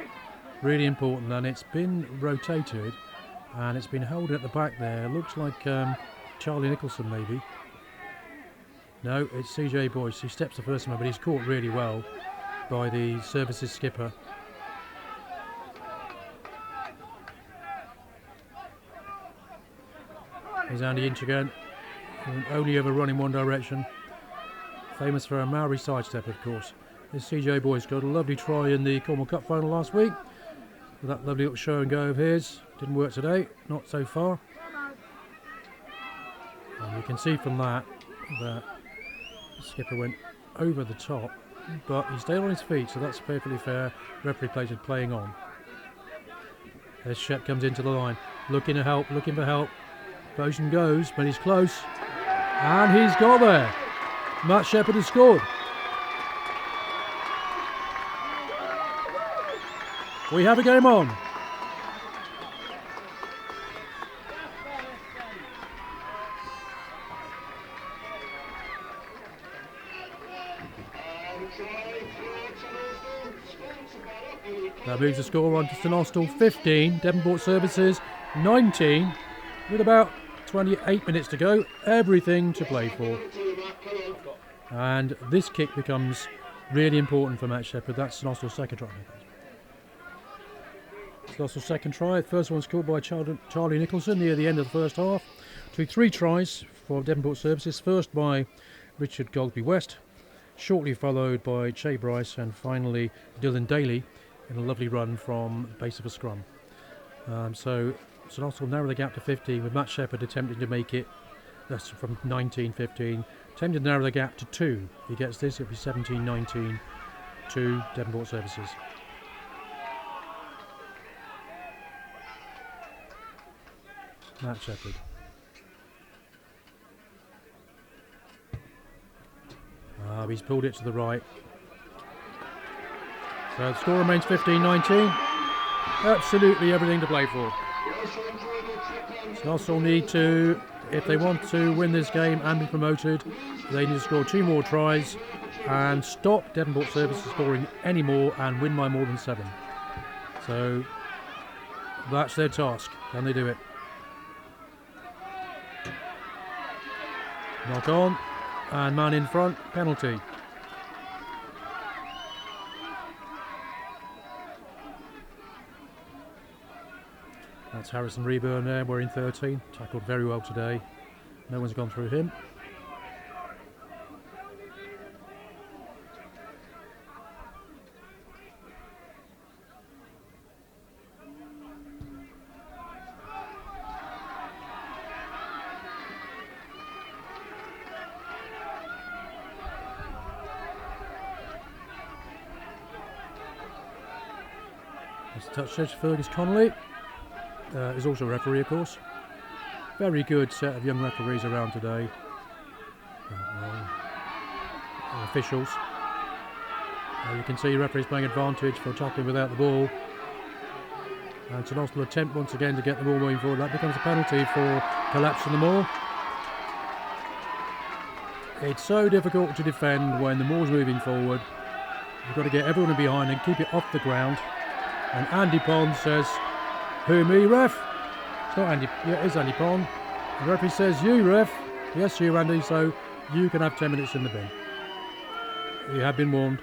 Really important, and it's been rotated and it's been held at the back there. Looks like Charlie Nicholson maybe. No, it's CJ Boyce. He steps the first time, but he's caught really well by the Services skipper. Here's Andy Inch again. Only ever run in one direction. Famous for a Maori sidestep, of course. This CJ Boyce got a lovely try in the Cornwall Cup final last week. With that lovely little show and go of his. Didn't work today, not so far. And you can see from that the skipper went over the top, but he stayed on his feet, so that's perfectly fair. Referee plays it playing on. As Shep comes into the line, looking for help. Motion goes, but he's close. And he's got there. Matt Shepherd has scored. We have a game on. That moves the score on to St Austell 15, Devonport Services 19, with about 28 minutes to go. Everything to play for. And this kick becomes really important for Matt Shepherd. That's St Austell's second try. St Austell's second try. The first one scored by Charlie Nicholson near the end of the first half. To 3 tries for Devonport Services. First by Richard Goldsby West, shortly followed by Che Bryce, and finally Dylan Daly in a lovely run from the base of a scrum. So St Austell narrow the gap to 15 with Matt Shepherd attempting to make it, that's from 19-15, attempting to narrow the gap to 2. If he gets this, it'll be 17-19 to Devonport Services. Matt Shepherd. He's pulled it to the right. So the score remains 15-19. Absolutely everything to play for. St Austell need to, if they want to win this game and be promoted, they need to score 2 more tries and stop Devonport Services scoring any more and win by more than 7. So that's their task. Can they do it? Knock on, and man in front, penalty. That's Harrison Reburn there, wearing 13. Tackled very well today. No one's gone through him. Touch judge Fergus Connolly is also a referee, of course. Very good set of young referees around today. Officials. You can see referees playing advantage for tackling without the ball. And St Austell attempt once again to get the ball moving forward. That becomes a penalty for collapsing the maul. It's so difficult to defend when the maul's moving forward. You've got to get everyone behind and keep it off the ground. And Andy Pond says, "Who, me, ref?" It's not Andy, yeah, it is Andy Pond. The referee says, "You, ref." "Yes, you, Andy, so you can have 10 minutes in the bin." You have been warned.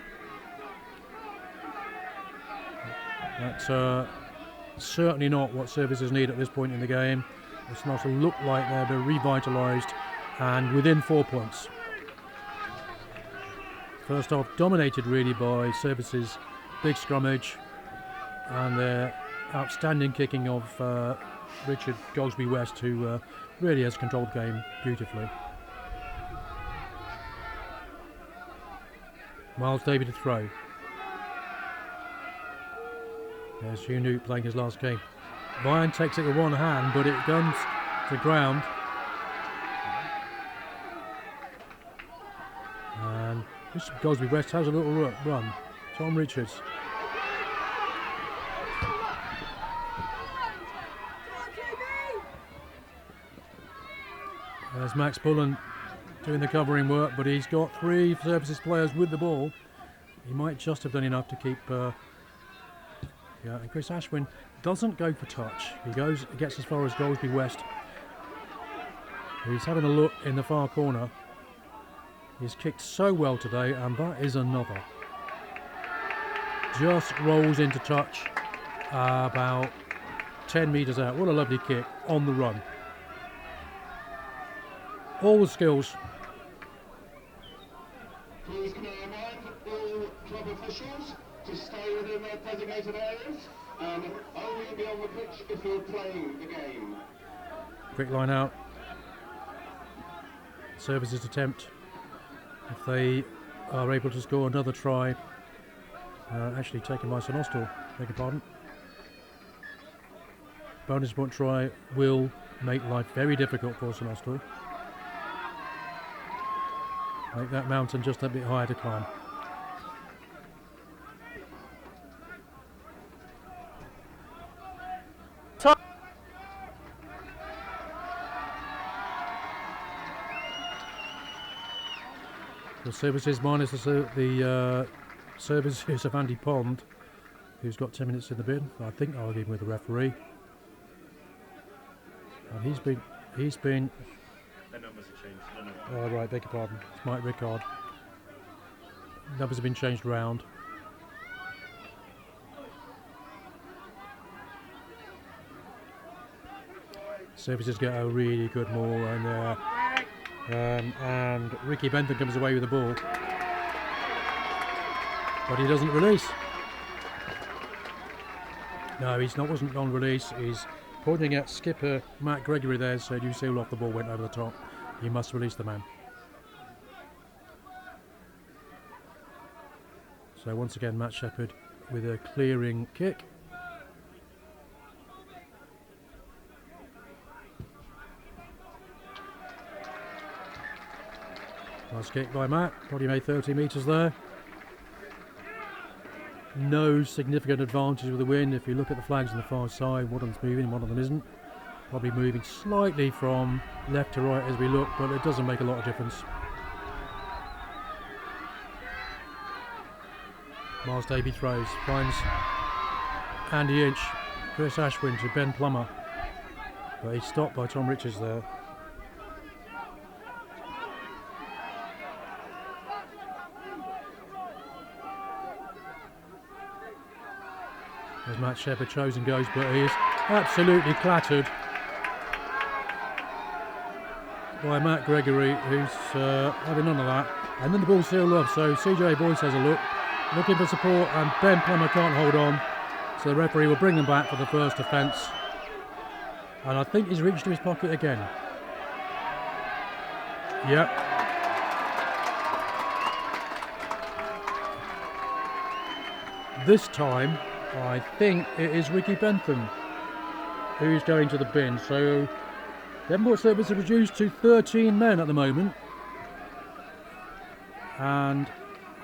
That's certainly not what services need at this point in the game. It's not to look like they're revitalised and within 4 points. First half dominated really by services' big scrummage and their outstanding kicking of Richard Goldsby West, who really has controlled the game beautifully. Miles David to throw. There's Hugh Newt playing his last game. Ryan takes it with one hand, but it comes to ground. And Richard Goldsby West has a little run. Tom Richards. There's Max Pullen doing the covering work, but he's got 3 services players with the ball. He might just have done enough to keep. And Chris Ashwin doesn't go for touch. He gets as far as Goldsby West. He's having a look in the far corner. He's kicked so well today, and that is another. Just rolls into touch about 10 metres out. What a lovely kick on the run. All the skills. Please can I remind all club officials to stay within their designated areas and only be on the pitch if you're playing the game. Quick line out. Services attempt. If they are able to score another try. Actually taken by St Austell, beg your pardon. Bonus point try will make life very difficult for St Austell. Make that mountain just a bit higher to climb. The services minus the services of Andy Pond, who's got 10 minutes in the bin. I think arguing with the referee. And he's been. The numbers have changed. Oh right, beg your pardon. It's Mike Rickard. Numbers have been changed around. Services get a really good maul in there. And Ricky Benton comes away with the ball, but he doesn't release. No, wasn't on release. He's pointing at skipper Matt Gregory there, said you seal off, the ball went over the top. You must release the man. So once again, Matt Shepherd with a clearing kick. Nice kick by Matt, probably made 30 metres there. No significant advantage with the wind. If you look at the flags on the far side, one of them's moving, one of them isn't. Probably moving slightly from left to right as we look, but it doesn't make a lot of difference. Miles Davey throws, finds Andy Inch, Chris Ashwin to Ben Plummer, but he's stopped by Tom Richards there. As Matt Shepherd shows and goes, but he is absolutely clattered by Matt Gregory, who's having none of that. And then the ball sealed off, so CJ Boyce has a look, looking for support, and Ben Plummer can't hold on, so the referee will bring them back for the first offence. And I think he's reached to his pocket again. Yep. This time I think it is Ricky Bentham who's going to the bin. So Devonport service is reduced to 13 men at the moment, and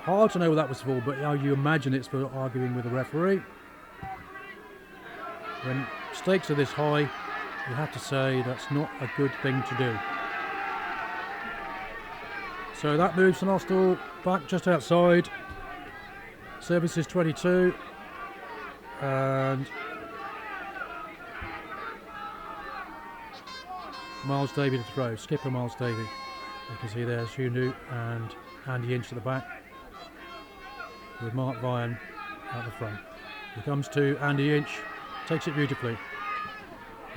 hard to know what that was for, but you imagine it's for arguing with the referee. When stakes are this high, you have to say that's not a good thing to do. So that moves St Austell back just outside. Services 22. And Miles Davey to throw, skipper Miles Davey. You can see there's Hugh Newt and Andy Inch at the back, with Mark Vian at the front. He comes to Andy Inch, takes it beautifully.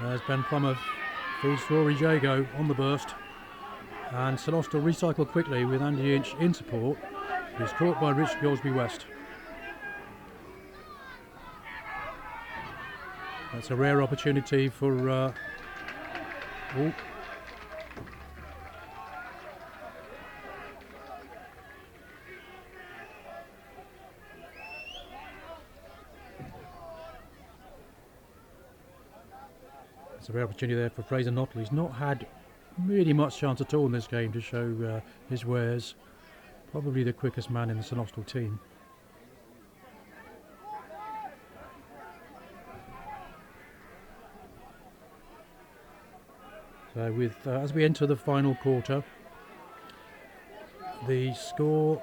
There's Ben Plummer, feeds Rory Jago on the burst, and St Austell recycle quickly with Andy Inch in support. He's caught by Rich Goldsby West. That's a rare opportunity for it's a rare opportunity there for Fraser Notley. He's not had really much chance at all in this game to show his wares. Probably the quickest man in the St Austell team. So with as we enter the final quarter, the score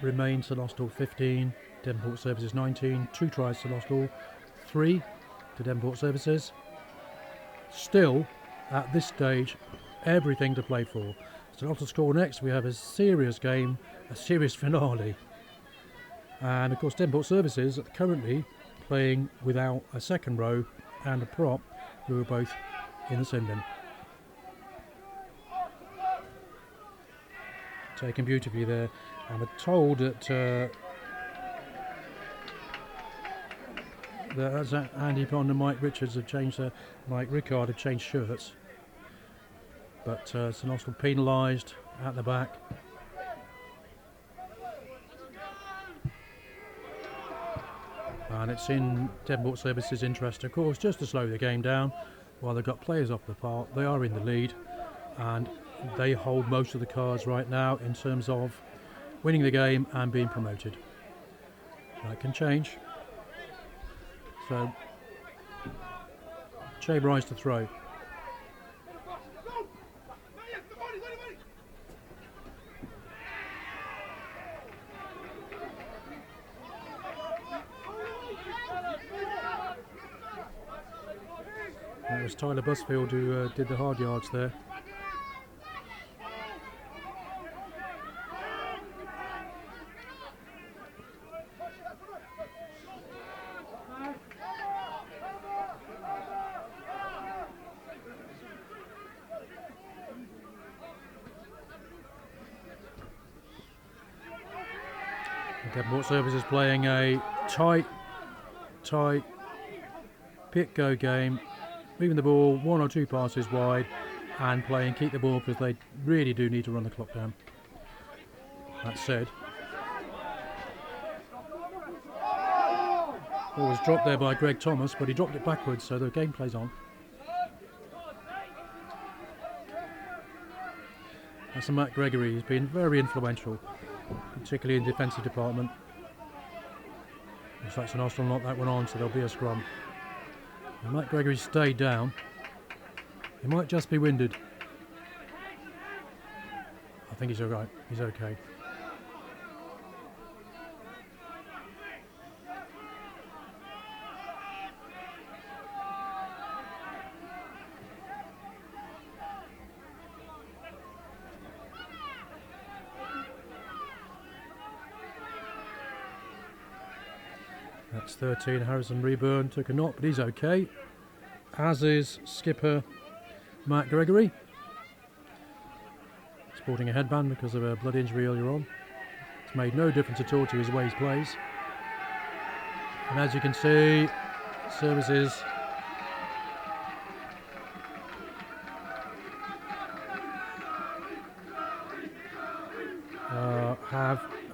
remains St Austell 15, Devonport Services 19, 2 tries St Austell, 3 to Devonport Services. Still, at this stage, everything to play for. St Austell score next, we have a serious game, a serious finale. And of course Devonport Services currently playing without a second row and a prop, who are both in the sin bin. Taken beautifully there, and we're told that as Andy Pond and Mike Richards have changed, Mike Rickard have changed shirts, but St Austell penalised at the back. And it's in Devonport Services' interest, of course, just to slow the game down while they've got players off the park. They are in the lead, and they hold most of the cards right now in terms of winning the game and being promoted. That can change. So, Chamber Eyes to throw. It was Tyler Busfield who did the hard yards there. Devonport Services playing a tight pick-go game, moving the ball 1 or 2 passes wide and playing keep the ball because they really do need to run the clock down. That said, ball was dropped there by Greg Thomas, but he dropped it backwards, so the game plays on. That's Matt Gregory. He's been very influential, particularly in the defensive department. Looks like St Austell knocked that one on, so there'll be a scrum. And Matt Gregory stayed down. He might just be winded. I think he's all right. He's okay. That's 13. Harrison Reburn took a knock, but he's okay. As is skipper Matt Gregory. Sporting a headband because of a blood injury earlier on. It's made no difference at all to his way he plays. And as you can see, services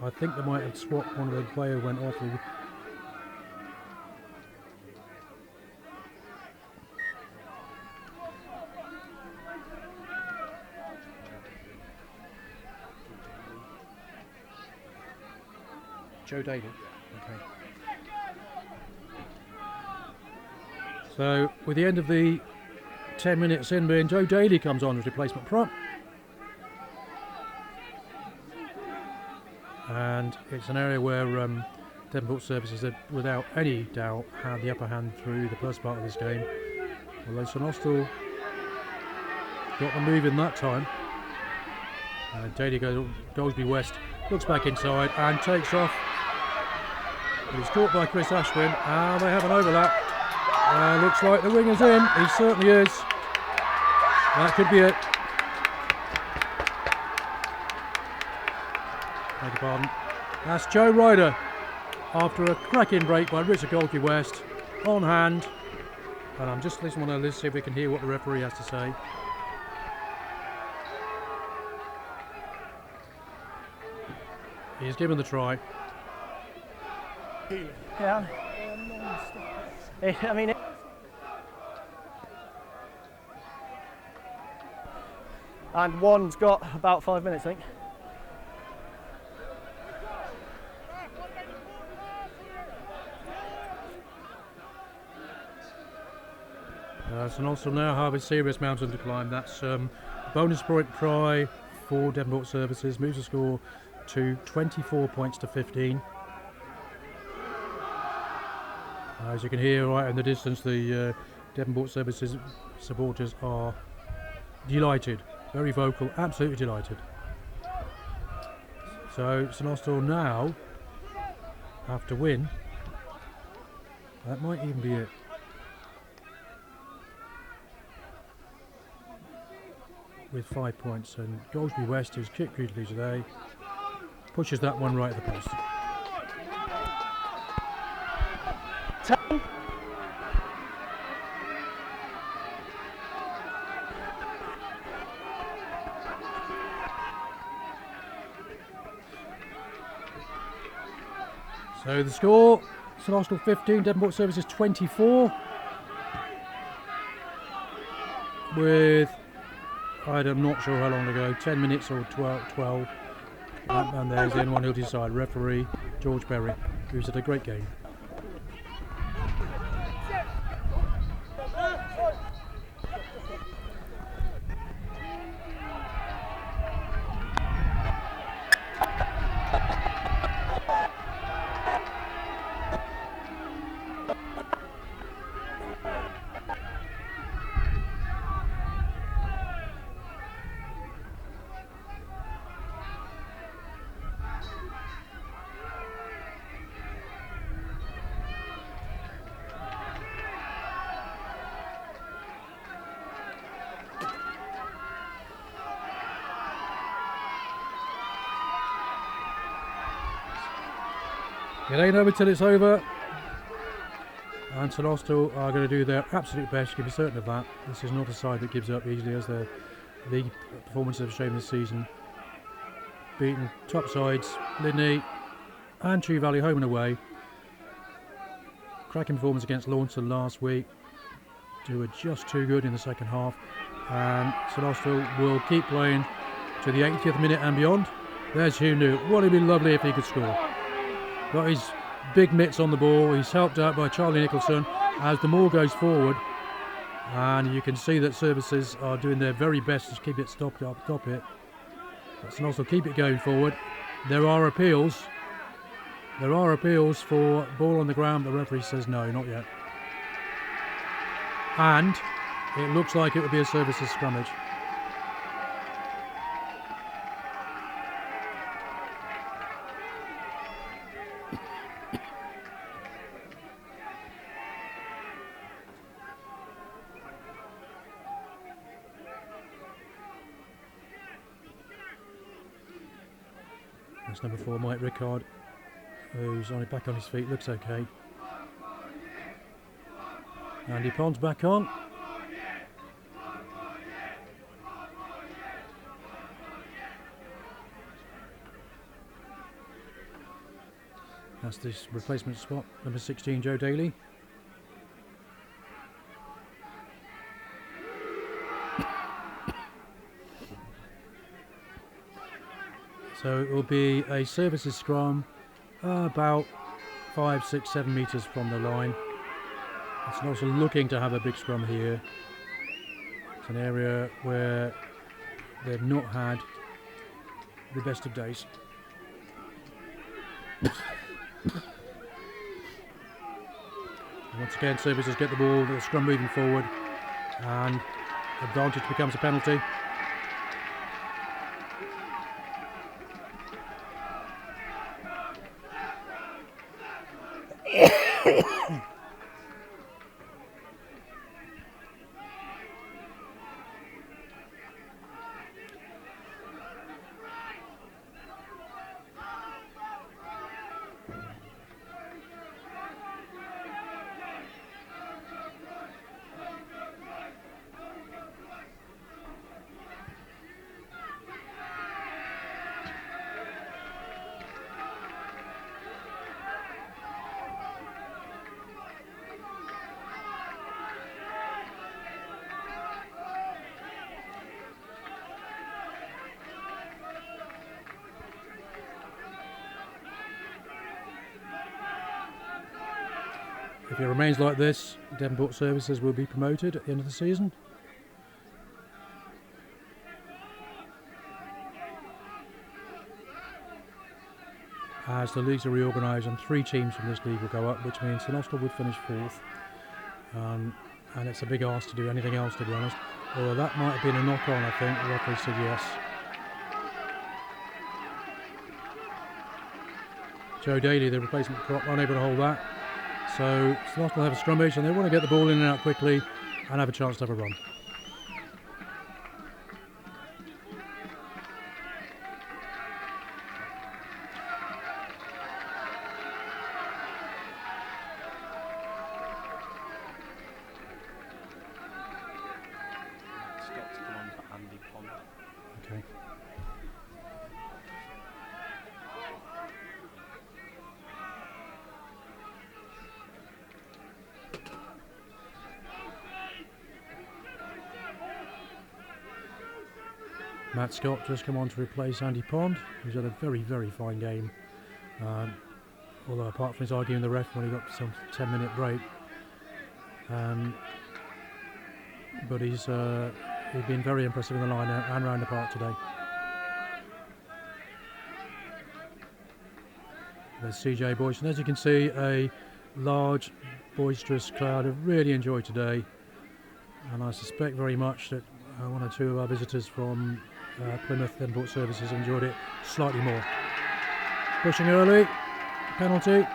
I think they might have swapped one of the players went off. Joe Daly. Okay. So with the end of the 10 minutes in being, Joe Daly comes on as replacement prop. And it's an area where Devonport Services had, without any doubt, had the upper hand through the first part of this game. Although St Austell got the move in that time. Daly goes Goldsby West, looks back inside and takes off. He's caught by Chris Ashwin, and they have an overlap. Looks like the winger's in. He certainly is. That could be it. Beg your pardon. That's Joe Ryder after a cracking break by Richard Goldsby West on hand. And I'm just listening to this, see if we can hear what the referee has to say. He's given the try. Yeah. I mean, and one's got about 5 minutes, I think. St Austell now have a serious mountain to climb. That's bonus point try for Devonport Services, moves the score to 24 points to 15. As you can hear right in the distance, the Devonport Services supporters are delighted, very vocal, absolutely delighted. So St Austell now have to win. That might even be it. With 5 points, and Goldsby West, who's kicked beautifully today, pushes that one right at the post. 10. So the score, St Austell 15, Devonport Services 24. With I'm not sure how long to go, 10 minutes or 12. And there's the only one who'll decide, referee George Berry, who's had a great game. It ain't over till it's over, and St Austell are going to do their absolute best, you can be certain of that. This is not a side that gives up easily, as the league performances have shown this season. Beaten top sides, Lydney and Chew Valley home and away. Cracking performance against Launceston last week, who were just too good in the second half, and St Austell will keep playing to the 80th minute and beyond. There's Hugh New. Wouldn't it be lovely if he could score? Got his big mitts on the ball. He's helped out by Charlie Nicholson as the ball goes forward, and you can see that services are doing their very best to keep it stopped up, stop it. But St Austell keep it going forward. There are appeals. There are appeals for ball on the ground. The referee says no, not yet. And it looks like it would be a services scrummage. That's number 4, Mike Rickard, who's back on his feet, looks okay. Andy Pond's back on. That's this replacement spot, number 16, Joe Daly. So it will be a services scrum about 5, 6, 7 metres from the line. It's also looking to have a big scrum here. It's an area where they've not had the best of days. Once again, services get the ball, the scrum moving forward, and advantage becomes a penalty. If it remains like this, Devonport services will be promoted at the end of the season. As the leagues are reorganised and 3 teams from this league will go up, which means St Austell would finish 4th. And it's a big ask to do anything else, to be honest. Although that might have been a knock-on, I think. The referee said yes. Joe Daly, the replacement prop, unable to hold that. So St Austell have a scrummage and they want to get the ball in and out quickly and have a chance to have a run. It's got to come on for Andy Pond. Okay. Matt Scott just come on to replace Andy Pond, who's had a very, very fine game. Although apart from his arguing the ref when he got some 10-minute break. But he's been very impressive in the line and round the park today. There's CJ Boyce, and as you can see, a large, boisterous crowd have really enjoyed today. And I suspect very much that one or two of our visitors from Plymouth Devonport Services enjoyed it slightly more. Pushing early, penalty.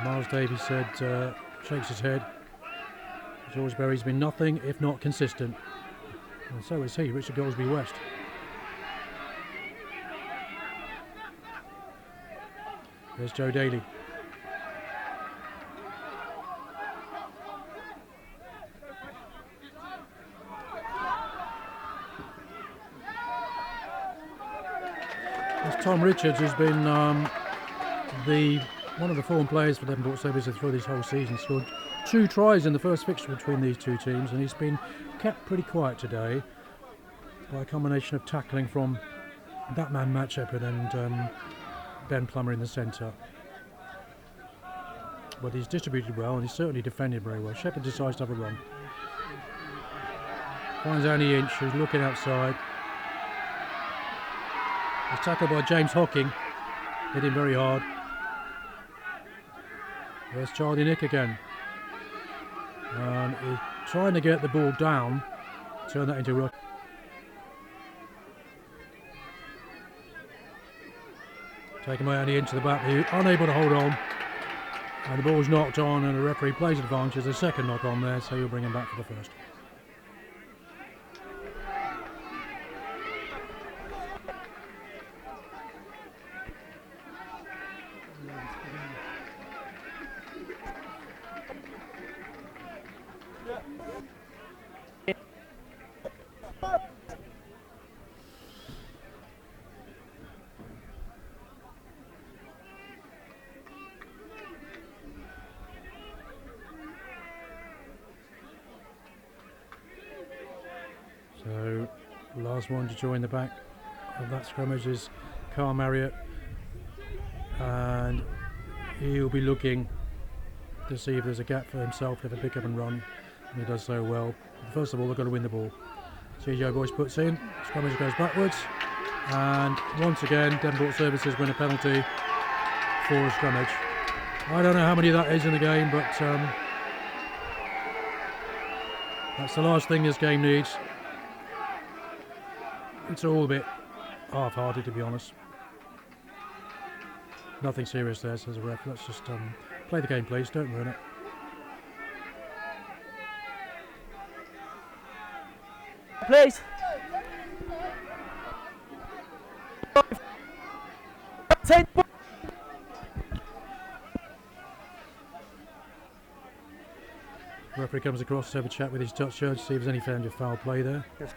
Miles Davies said, shakes his head. George Berry's been nothing if not consistent. And so is he, Richard Goldsby West. There's Joe Daly. There's Tom Richards, who's been one of the form players for Devonport Services through this whole season. Scored 2 tries in the first fixture between these two teams, and he's been kept pretty quiet today by a combination of tackling from that man Matt Shepherd and Ben Plummer in the centre. But he's distributed well and he's certainly defended very well. Shepherd decides to have a run. Finds Annie Inch, who's looking outside. He's tackled by James Hocking, hit him very hard. There's Charlie Nick again. And he's trying to get the ball down, turn that into a ruck. Taken by Andy into the back, he's unable to hold on. And the ball's knocked on and the referee plays advantage. There's a second knock on there, so he'll bring him back for the first. So, last one to join the back of that scrummage is Carl Marriott, and he'll be looking to see if there's a gap for himself to have a pick up and run, and he does so well. First of all, they've got to win the ball. CJ Boyce puts in, scrummage goes backwards, and once again Devonport Services win a penalty for a scrummage. I don't know how many that is in the game, but that's the last thing this game needs. It's all a bit half-hearted, to be honest. Nothing serious there, says the ref. Let's just play the game, please. Don't ruin it. Please. Referee comes across to have a chat with his touch judge, see if there's any found of foul play there. Yes.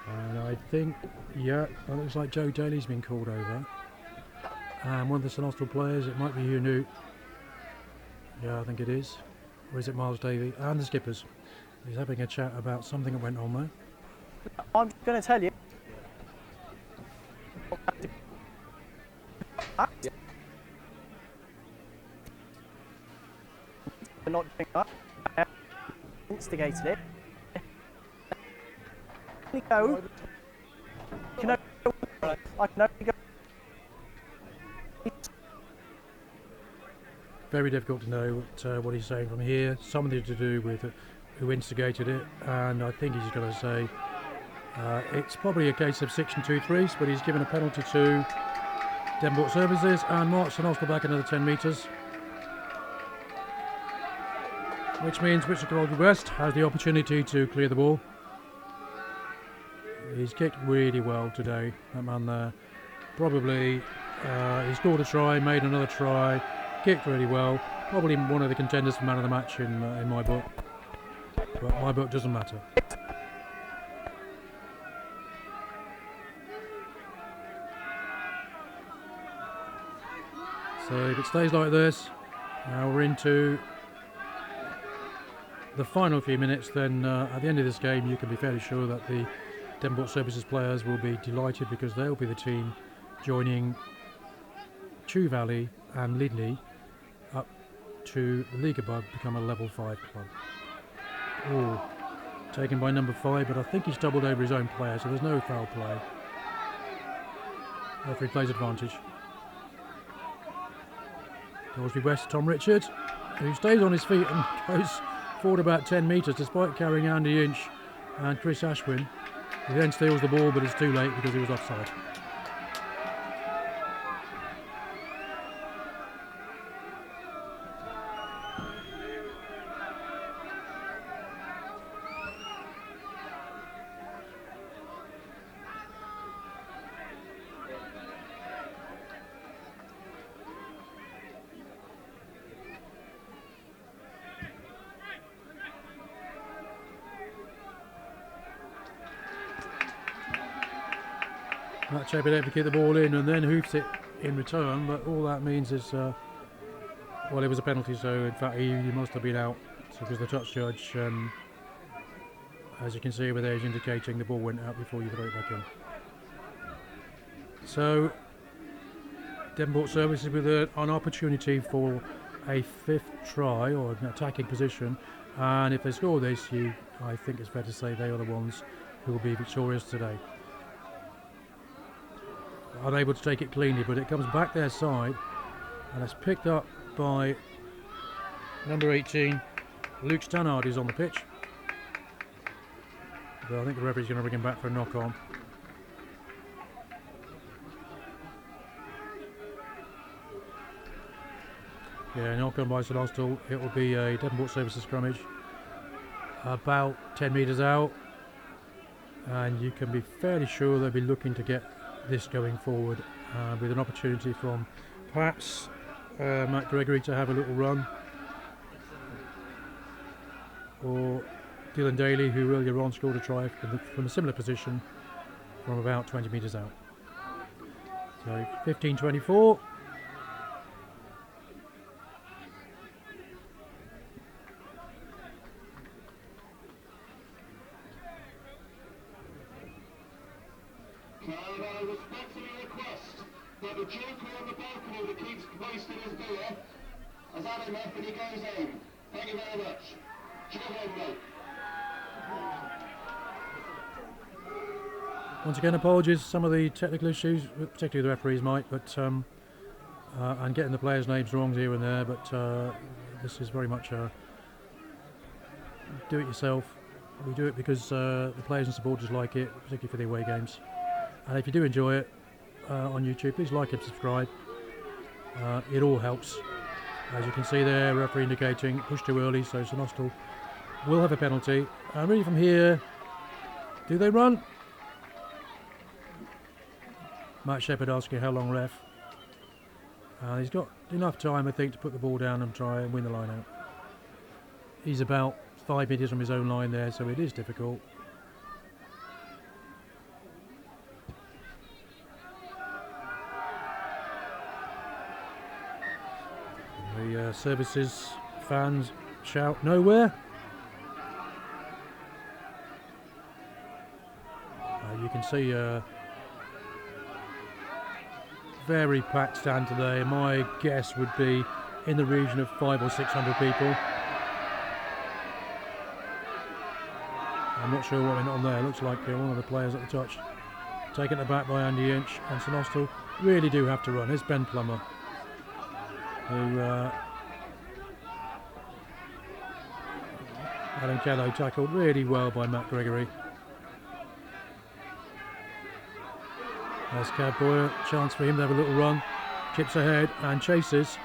And I think, yeah, it looks like Joe Daly's been called over. And one of the St Austell players, it might be Hugh Newt. Yeah, I think it is. Or is it Miles Davey? And the skippers. He's having a chat about something that went on there. I'm going to tell you. Not doing that. I instigated it. Go. I can only go. Very difficult to know what he's saying from here. Something to do with who instigated it, and I think he's going to say it's probably a case of 6 and 2/3, but he's given a penalty to Devonport Services and marched St Austell back another 10 metres. Which means Richard Goldsby West has the opportunity to clear the ball. He's kicked really well today, that man there. probably he scored a try, made another try, kicked really well. Probably one of the contenders for man of the match in my book. But my book doesn't matter. So if it stays like this, now we're into the final few minutes, then at the end of this game you can be fairly sure that the Devonport Services players will be delighted, because they'll be the team joining Chew Valley and Lidley up to the league above, become a level 5 club. Oh, taken by number 5, but I think he's doubled over his own player, so there's no foul play. Referee plays advantage. Torsby West, Tom Richard, who stays on his feet and goes forward about 10 metres despite carrying Andy Inch and Chris Ashwin. He then steals the ball, but it's too late because he was offside. Matt Shepard able to kick the ball in and then hoofs it in return, but all that means is, well, it was a penalty, so in fact he must have been out, because the touch judge, as you can see over there, is indicating the ball went out before you throw it back in. So Devonport Services with an opportunity for a 5th try or an attacking position, and if they score this, I think it's fair to say they are the ones who will be victorious today. Unable to take it cleanly, but it comes back their side and it's picked up by number 18, Luke Stannard, is on the pitch. But I think the referee's going to bring him back for a knock on. Yeah, knock on by St Austell. It will be a Devonport Services scrummage about 10 metres out, and you can be fairly sure they'll be looking to get this going forward, with an opportunity from perhaps Matt Gregory to have a little run, or Dylan Daly, who earlier on scored a try from a similar position from about 20 metres out. So 15-24. I respectfully request that the joker on the balcony that keeps wasting his beer has had enough and he goes home. Thank you very much. Job on, mate. Once again, apologies, some of the technical issues, particularly the referees might, but and getting the players' names wrong here and there, but this is very much a do-it-yourself. We do it because the players and supporters like it, particularly for the away games. And if you do enjoy it on YouTube, please like and subscribe. It all helps. As you can see there, referee indicating push too early, so St Austell will have a penalty. And really from here, do they run? Matt Shepard asking how long, ref. He's got enough time, I think, to put the ball down and try and win the line out. He's about 5 metres from his own line there, so it is difficult. The Services fans shout nowhere. You can see very packed stand today. My guess would be in the region of 500 or 600 people. I'm not sure what went on there. Looks like one of the players at the touch taken aback by Andy Inch, and St Austell really do have to run. Here's Ben Plummer, who Alan Kello tackled really well by Matt Gregory. There's Cav Boyer, chance for him to have a little run, chips ahead and chases,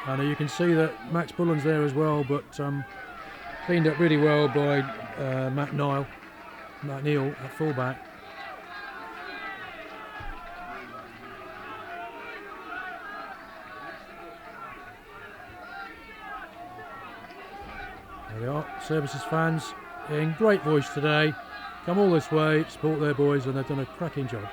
and you can see that Max Bullen's there as well, but cleaned up really well by Matt Neal at fullback. There they are, Services fans in great voice today. Come all this way, support their boys, and they've done a cracking job.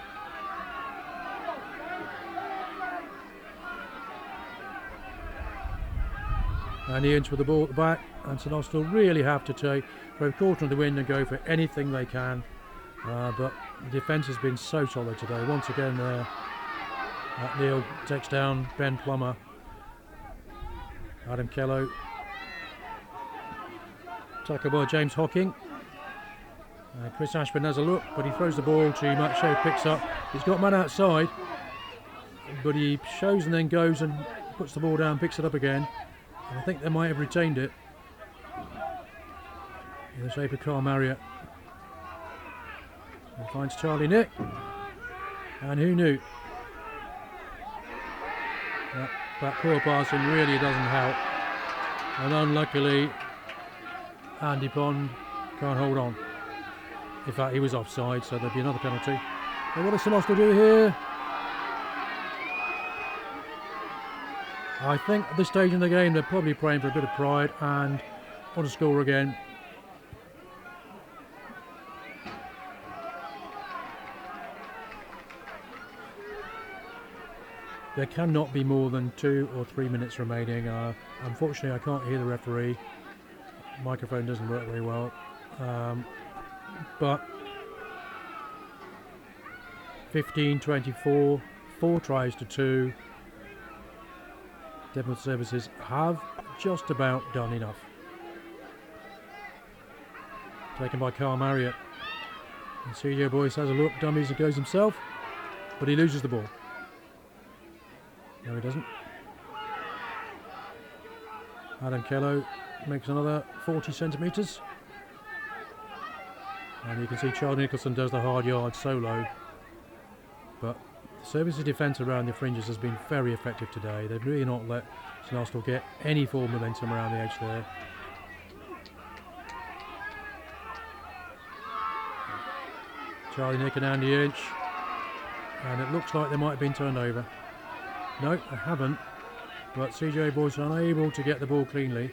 And Ian's with the ball at the back, and St Austell really have to throw caution to the wind and go for anything they can. But the defence has been so solid today. Once again there, Neil takes down Ben Plummer. Adam Kello. Tackle by James Hocking. Chris Ashburn has a look, but he throws the ball to Matt Shaw, picks up. He's got man outside, but he shows and then goes and puts the ball down, picks it up again. And I think they might have retained it in the shape of Carl Marriott. He finds Charlie Nick, and who knew? That poor passing really doesn't help, and unluckily Andy Pond can't hold on. In fact, he was offside, so there'll be another penalty. And what does St Austell do here? I think at this stage in the game they're probably praying for a bit of pride and want to score again. There cannot be more than 2 or 3 minutes remaining. Unfortunately, I can't hear the referee. Microphone doesn't work very well. But 15-24, 4 tries to 2. Devonport Services have just about done enough. Taken by Carl Marriott. And CJ Boyce has a look, dummies and goes himself, but he loses the ball. No, he doesn't. Adam Kello makes another 40 centimetres. And you can see Charlie Nicholson does the hard yard solo. But the Services defence around the fringes has been very effective today. They've really not let St Austell get any form of momentum around the edge there. Charlie Nick and Andy Inch. And it looks like they might have been turned over. No, they haven't. But CJ Boyce unable to get the ball cleanly.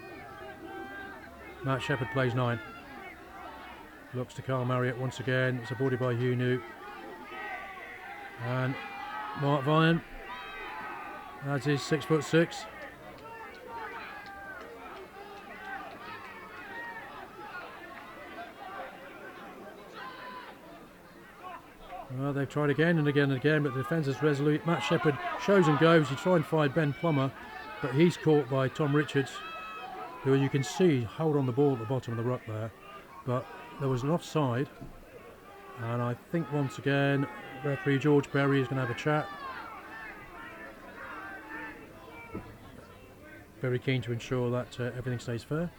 Matt Shepherd plays 9. Looks to Carl Marriott once again, supported by Hugh Newt. And Mark Vine adds his 6'6". Well, they've tried again and again and again, but the defence is resolute. Matt Shepherd shows and goes. He tries and find Ben Plummer, but he's caught by Tom Richards, who you can see hold on the ball at the bottom of the ruck there. But there was an offside, and I think once again referee George Berry is going to have a chat. Very keen to ensure that everything stays fair.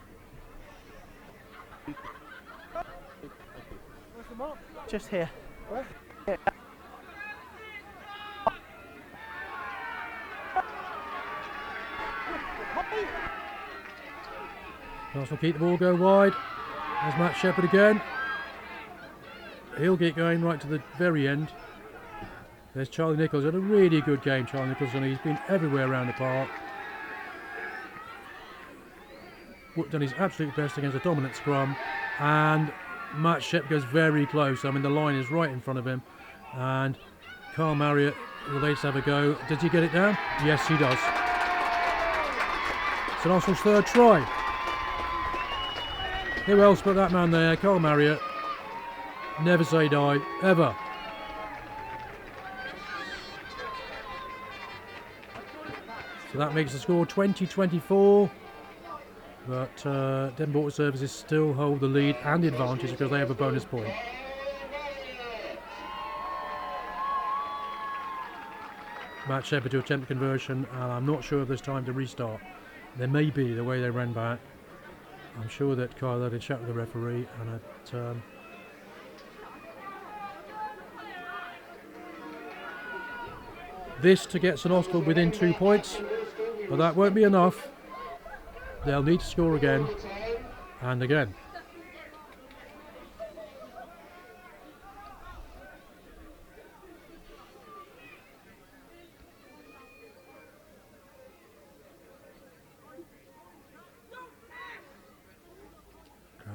Just here. Yeah. Arsenal keep the ball, go wide. There's Matt Shepherd again. He'll get going right to the very end. There's Charlie Nichols. Had a really good game, Charlie Nichols, and he's been everywhere around the park. Done his absolute best against a dominant scrum, and Matt Shepherd goes very close. I mean, the line is right in front of him, and Carl Marriott will later have a go. Does he get it down? Yes, he does. St Austell's third try. Who else but that man there, Carl Marriott? Never say die, ever. So that makes the score 20-24. But Devonport Services still hold the lead and the advantage because they have a bonus point. Matt Shepherd to attempt the conversion, and I'm not sure if there's time to restart. There may be, the way they ran back. I'm sure that Kyle had a chat with the referee, and this to get St Austell within 2 points, but that won't be enough. They'll need to score again and again.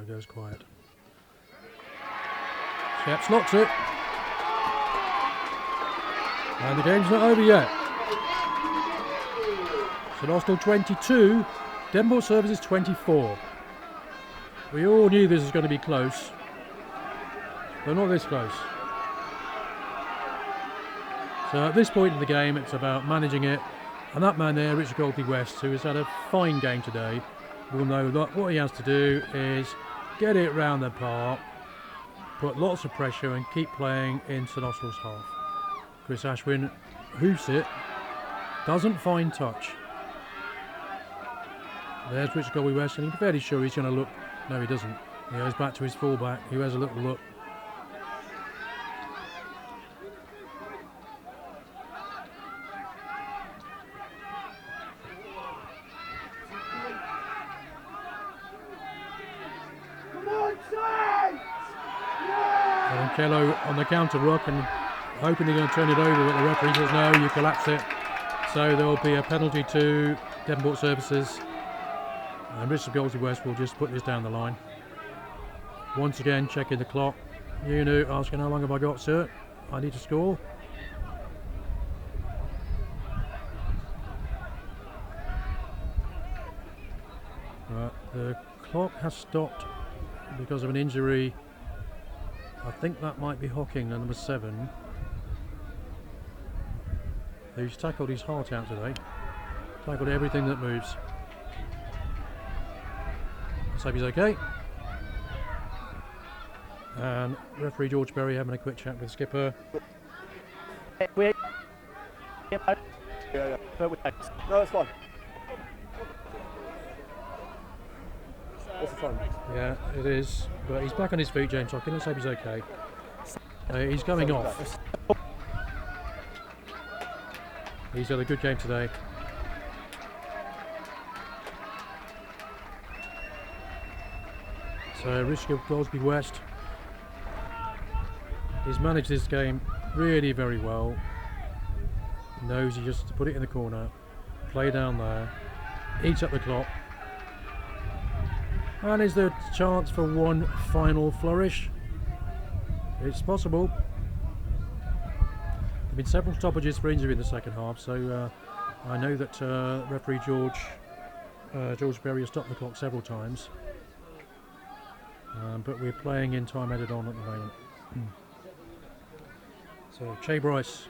it goes quiet. Sheps locks it. And the game's not over yet. So Austell 22, Devonport Services 24. We all knew this was going to be close, but not this close. So at this point in the game, it's about managing it. And that man there, Richard Goldby-West, who has had a fine game today, will know that what he has to do is get it round the park, put lots of pressure and keep playing in St Austell's half. Chris Ashwin hoofs it, doesn't find touch. There's Richard Goldby-West, and he's fairly sure he's going to look. No, he doesn't. He goes back to his fullback, who has a little look. And Kello on the counter rock and hoping they're going to turn it over, but the referee says no, you collapse it. So there will be a penalty to Devonport Services. And Richard Goldby-West will just put this down the line. Once again, checking the clock. Unu asking, how long have I got, sir? I need to score. The clock has stopped because of an injury. I think that might be Hocking, number 7, who's tackled his heart out today. Tackled everything that moves. Let's hope he's okay. And referee George Berry having a quick chat with skipper. Yeah. No, it's fine. What's the time? Yeah, it is. But he's back on his feet, James Hocking. Let's hope he's okay. He's coming off. He's had a good game today. So Richard Goldby-West, he's managed this game really very well. Knows he just put it in the corner, play down there, eats up the clock. And is there a chance for one final flourish? It's possible. There have been several stoppages for injury in the second half, so I know that referee George Berry has stopped the clock several times. But we're playing in time added on at the moment. So Che Bryce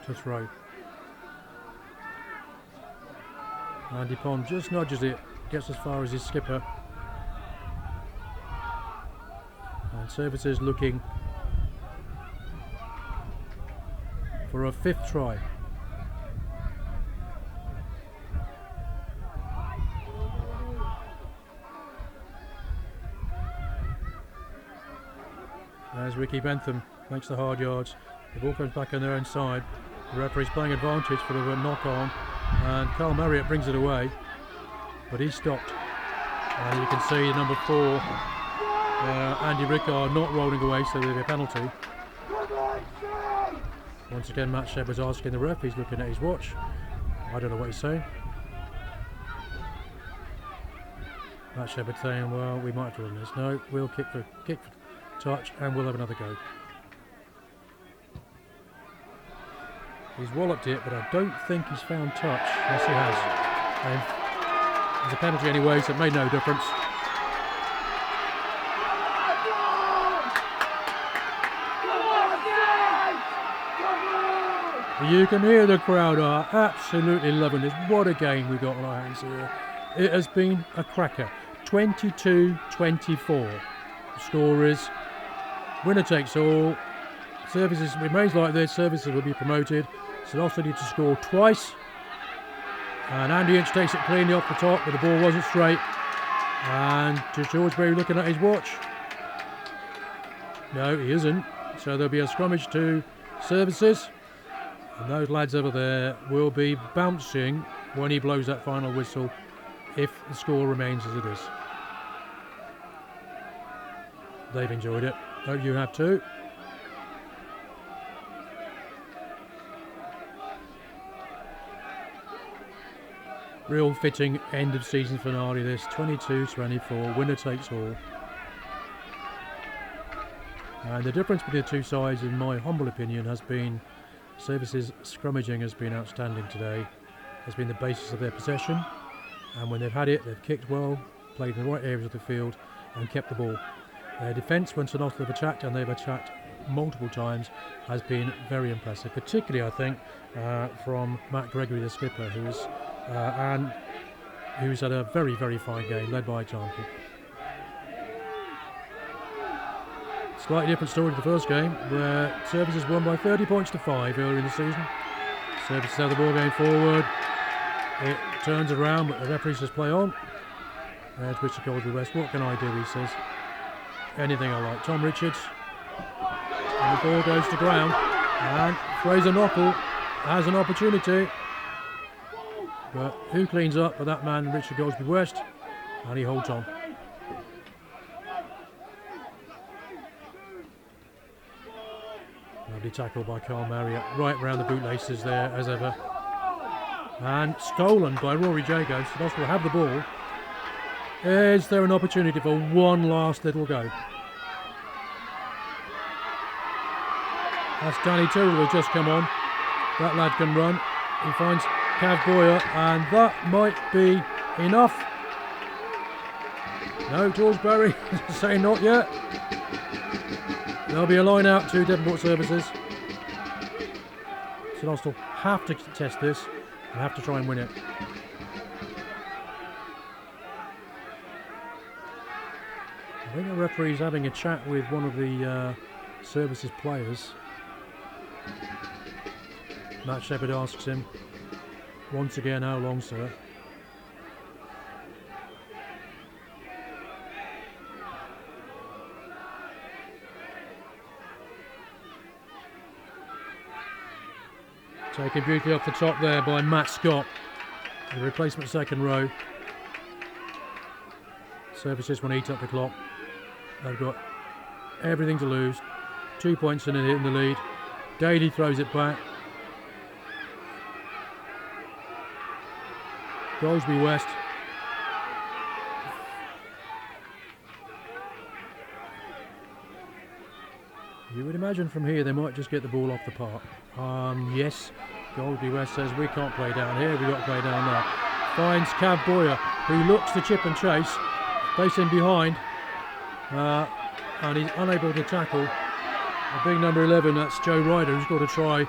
to throw. Andy Pond just nudges it, gets as far as his skipper. And Services looking for a 5th try. As Ricky Bentham makes the hard yards, the ball comes back on their own side. The referee's playing advantage for the knock on, and Carl Marriott brings it away, but he's stopped. And you can see number 4, Andy Rickard, not rolling away, so there'll be a penalty. Once again, Matt Shepherd's asking the ref, he's looking at his watch. I don't know what he's saying. Matt Shepherd saying, well, we might have to run this. No, we'll kick for touch and we'll have another go. He's walloped it, but I don't think he's found touch. Yes, he has. And there's a penalty anyway, so it made no difference. You can hear the crowd are absolutely loving this. What a game we got on our hands here. It has been a cracker. 22-24. The score is winner takes all. Services remains like this. Services will be promoted. St Austell need to score twice. And Andy Inch takes it cleanly off the top, but the ball wasn't straight. And to George Berry looking at his watch. No, he isn't. So there'll be a scrummage to Services. And those lads over there will be bouncing when he blows that final whistle if the score remains as it is. They've enjoyed it. Hope you have too. Real fitting end of season finale this, 22-24, winner takes all. And the difference between the two sides, in my humble opinion, has been Services' scrummaging has been outstanding today. Has been the basis of their possession, and when they've had it, they've kicked well, played in the right areas of the field, and kept the ball. Their defence, when St Austell have attacked, and they've attacked multiple times, has been very impressive. Particularly, I think, from Matt Gregory, the skipper, who's had a very, very fine game, led by example. Slightly different story to the first game, where Services won by 30 points to 5 earlier in the season. Services have the ball going forward. It turns around, but the referee says play on. There's Richard Goldsby West. What can I do, he says. Anything I like. Tom Richards. And the ball goes to ground. And Fraser Knockel has an opportunity. But who cleans up for that man, Richard Goldsby West? And he holds on. Lovely tackle by Carl Marriott. Right round the bootlaces there, as ever. And stolen by Rory Jagos. St Austell have the ball. Is there an opportunity for one last little go? That's Danny Tyrrell who's just come on. That lad can run. He finds Cav Boyer, and that might be enough. No, George Berry saying not yet. There'll be a line out to Devonport Services. St Austell have to test this and have to try and win it. I think the referee's having a chat with one of the Services players. Matt Shepherd asks him once again, how long, sir? Taken beautifully off the top there by Matt Scott. The replacement second row. Services want to eat up the clock. They've got everything to lose. 2 points in the lead. Daly throws it back. Goldsby West. You would imagine from here they might just get the ball off the park. Yes, Goldsby West says we can't play down here, we've got to play down there. Finds Cav Boyer, who looks to chip and chase, facing behind, and he's unable to tackle. A big number 11, that's Joe Ryder, who's got a try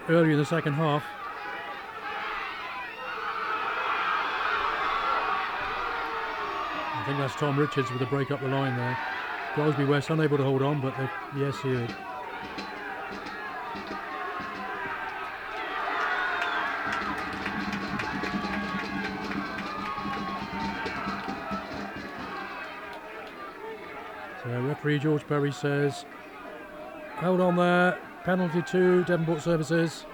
earlier in the second half. I think that's Tom Richards with a break up the line there. Goldsby West unable to hold on, but yes, he is. So referee George Perry says, hold on there, penalty to Devonport Services.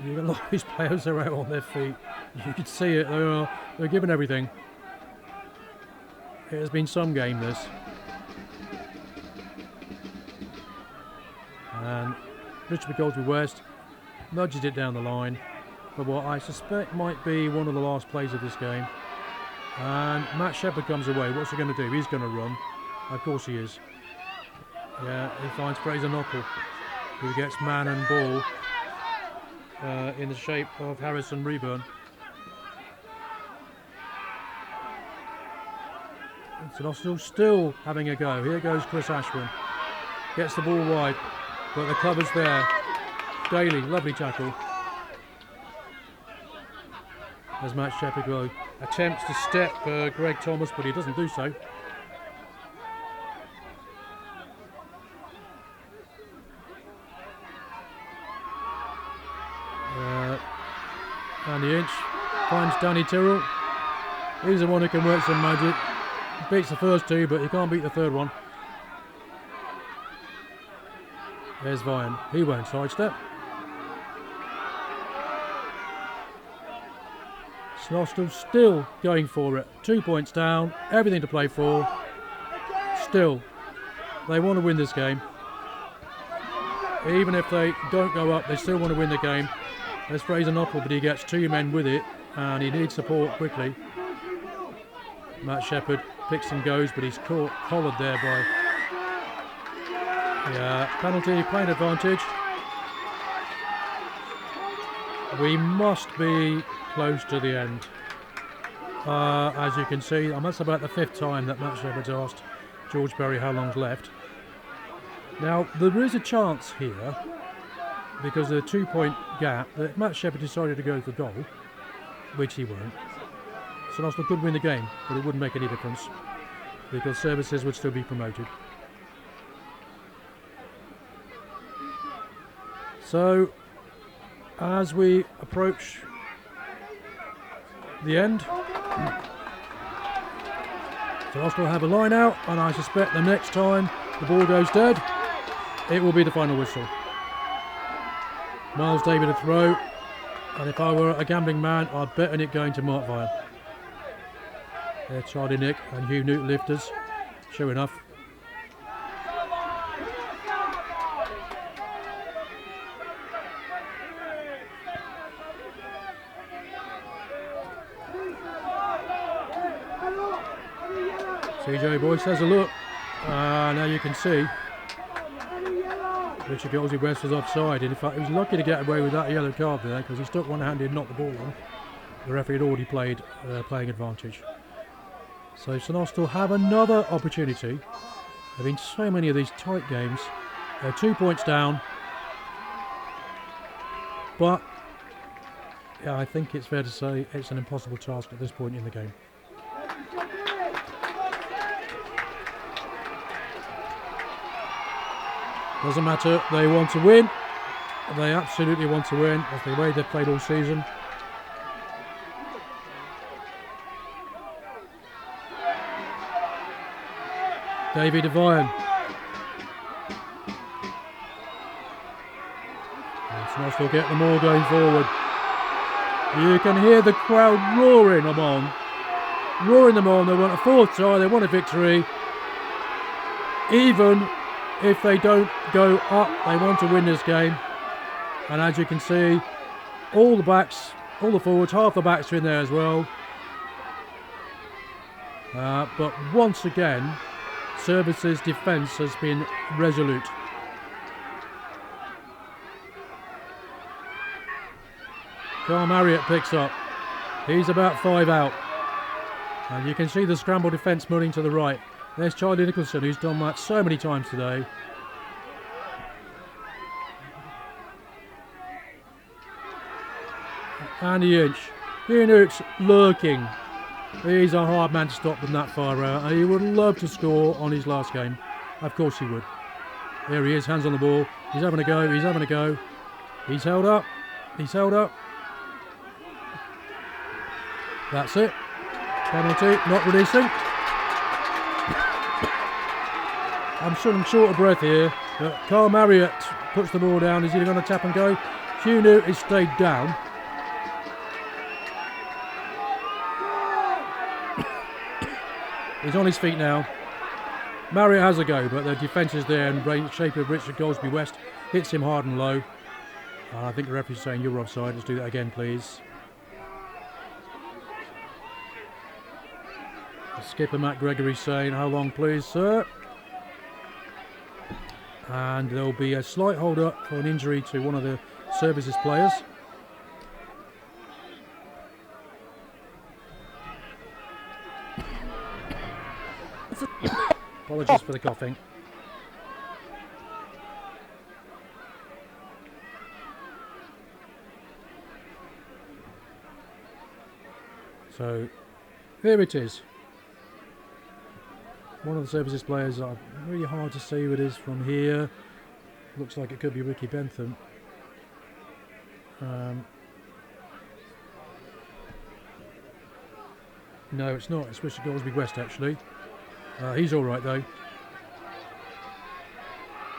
You can look, these players are out on their feet. You can see it, they're giving everything. It has been some game, this. And Richard Goldsby West nudges it down the line for what I suspect might be one of the last plays of this game. And Matt Shepherd comes away. What's he going to do? He's going to run. Of course he is. Yeah, he finds Fraser Knockel, who gets man and ball in the shape of Harrison Reburn. St Austell still having a go. Here goes Chris Ashwin. Gets the ball wide, but the cover's there. Daly, lovely tackle. As Matt Shepherd attempts to step Greg Thomas, but he doesn't do so. And the inch finds Danny Tyrrell. He's the one who can work some magic. He beats the first two, but he can't beat the third one. There's Vian. He won't sidestep. St Austell still going for it. 2 points down, everything to play for. Still, they want to win this game. Even if they don't go up, they still want to win the game. There's Fraser Knockel, but he gets two men with it, and he needs support quickly. Matt Shepherd picks and goes, but he's collared there by penalty, playing advantage. We must be close to the end. As you can see, that's about the 5th time that Matt Shepherd's asked George Berry how long's left. Now, there is a chance here, because of the 2-point gap, that if Matt Shepherd decided to go for goal, which he won't, St Austell could win the game, but it wouldn't make any difference, because services would still be promoted. So, as we approach the end, St Austell have a line out, and I suspect the next time the ball goes dead, it will be the final whistle. Miles David a throw, and if I were a gambling man, I'd bet on it going to Mark Vine. There, Charlie Nick and Hugh Newt lifters, sure enough. CJ Boyce has a look. Now you can see Richard Gilsey West was offside. In fact, he was lucky to get away with that yellow card there, because he stuck one hand in, knocked the ball on. The referee had already played playing advantage. So St Austell have another opportunity. There have been so many of these tight games. They're 2 points down. But yeah, I think it's fair to say it's an impossible task at this point in the game. Doesn't matter, they want to win. They absolutely want to win. That's the way they've played all season. Davy Devine. And St Austell get them all going forward. You can hear the crowd roaring them on. Roaring them on. They want a 4th tie, they want a victory. Even if they don't go up, they want to win this game. And as you can see, all the backs, all the forwards, half the backs are in there as well. But once again, Services' defence has been resolute. Carl Marriott picks up. He's about 5 out. And you can see the scramble defence moving to the right. There's Charlie Nicholson, who's done that so many times today. Andy Inch. Hugh Newt's lurking. He's a hard man to stop from that far out. And he would love to score on his last game. Of course he would. There he is, hands on the ball. He's having a go, he's having a go. He's held up. He's held up. That's it. Penalty, not releasing. I'm short of breath here, but Carl Marriott puts the ball down. Is he going to tap and go? Hugh Newt has stayed down. He's on his feet now. Marriott has a go, but the defence is there, and the shape of Richard Goldsby West hits him hard and low. I think the referee's saying you're offside. Let's do that again, please. The skipper Matt Gregory saying, how long please, sir? And there'll be a slight hold up for an injury to one of the Services players. Apologies for the coughing. So here it is. One of the Services players, really hard to see who it is from here. Looks like it could be Ricky Bentham. No, it's not. It's Richard Goldsby West, actually. He's all right, though.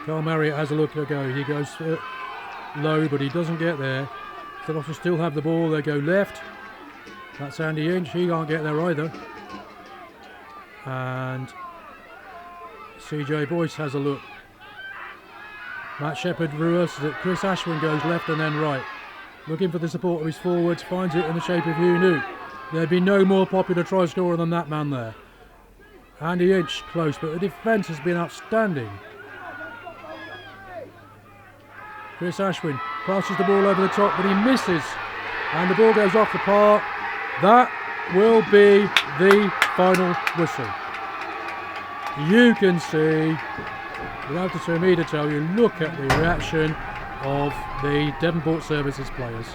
Carl Marriott has a look at go. He goes low, but he doesn't get there. St Austell still have the ball. They go left. That's Andy Inch. He can't get there either. And CJ Boyce has a look. Matt Shepherd reverses it. Chris Ashwin goes left and then right. Looking for the support of his forwards. Finds it in the shape of Hugh Newt. There'd be no more popular try scorer than that man there. Andy Inch close, but the defence has been outstanding. Chris Ashwin passes the ball over the top, but he misses. And the ball goes off the par. That will be the final whistle. You can see, without it to me to tell you, look at the reaction of the Devonport Services players.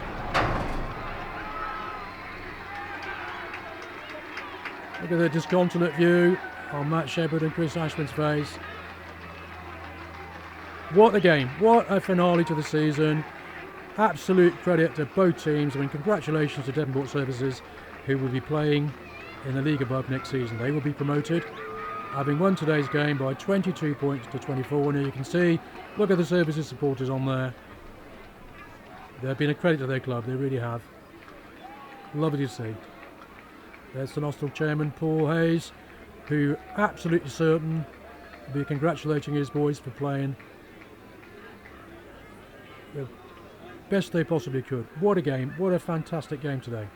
Look at the disconsolate view on Matt Shepherd and Chris Ashwin's face. What a game, what a finale to the season. Absolute credit to both teams. I mean, congratulations to Devonport Services, who will be playing in the league above next season. They will be promoted, having won today's game by 22 points to 24. And you can see, look at the Services supporters on there. They've been a credit to their club, they really have. Lovely to see. There's the Austell chairman, Paul Hayes, who absolutely certain will be congratulating his boys for playing the best they possibly could. What a game, what a fantastic game today.